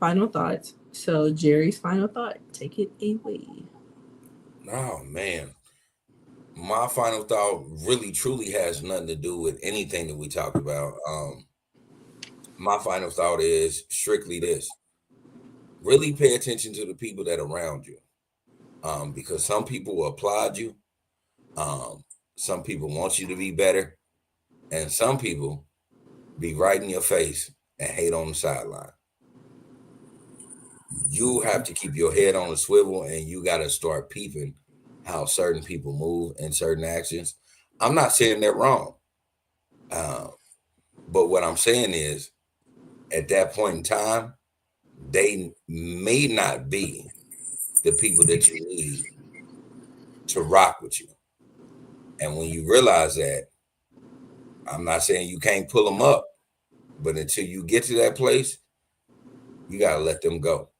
[SPEAKER 5] final thoughts. So Jerry's final thought, take it away.
[SPEAKER 7] Oh man. My final thought really truly has nothing to do with anything that we talked about. My final thought is strictly this. Really pay attention to the people that are around you. Because some people will applaud you. Some people want you to be better. And some people be right in your face and hate on the sideline. You have to keep your head on a swivel, and you got to start peeping how certain people move and certain actions. I'm not saying they're wrong. But what I'm saying is, at that point in time, they may not be the people that you need to rock with you. And when you realize that, I'm not saying you can't pull them up, but until you get to that place, you got to let them go.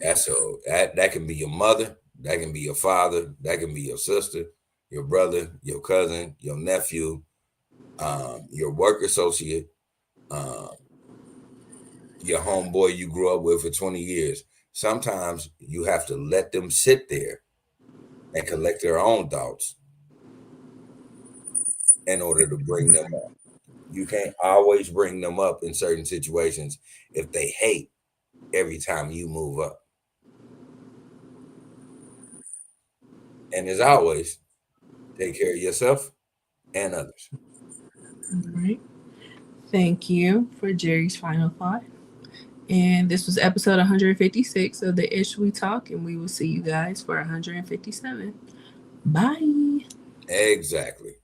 [SPEAKER 7] That can be your mother, that can be your father, that can be your sister, your brother, your cousin, your nephew, your work associate, your homeboy you grew up with for 20 years. Sometimes you have to let them sit there and collect their own thoughts in order to bring them up. You can't always bring them up in certain situations if they hate every time you move up. And as always, take care of yourself and others.
[SPEAKER 5] All right. Thank you for Jerry's final thought. And this was episode 156 of the Ish We Talk, and we will see you guys for 157. Bye.
[SPEAKER 7] Exactly.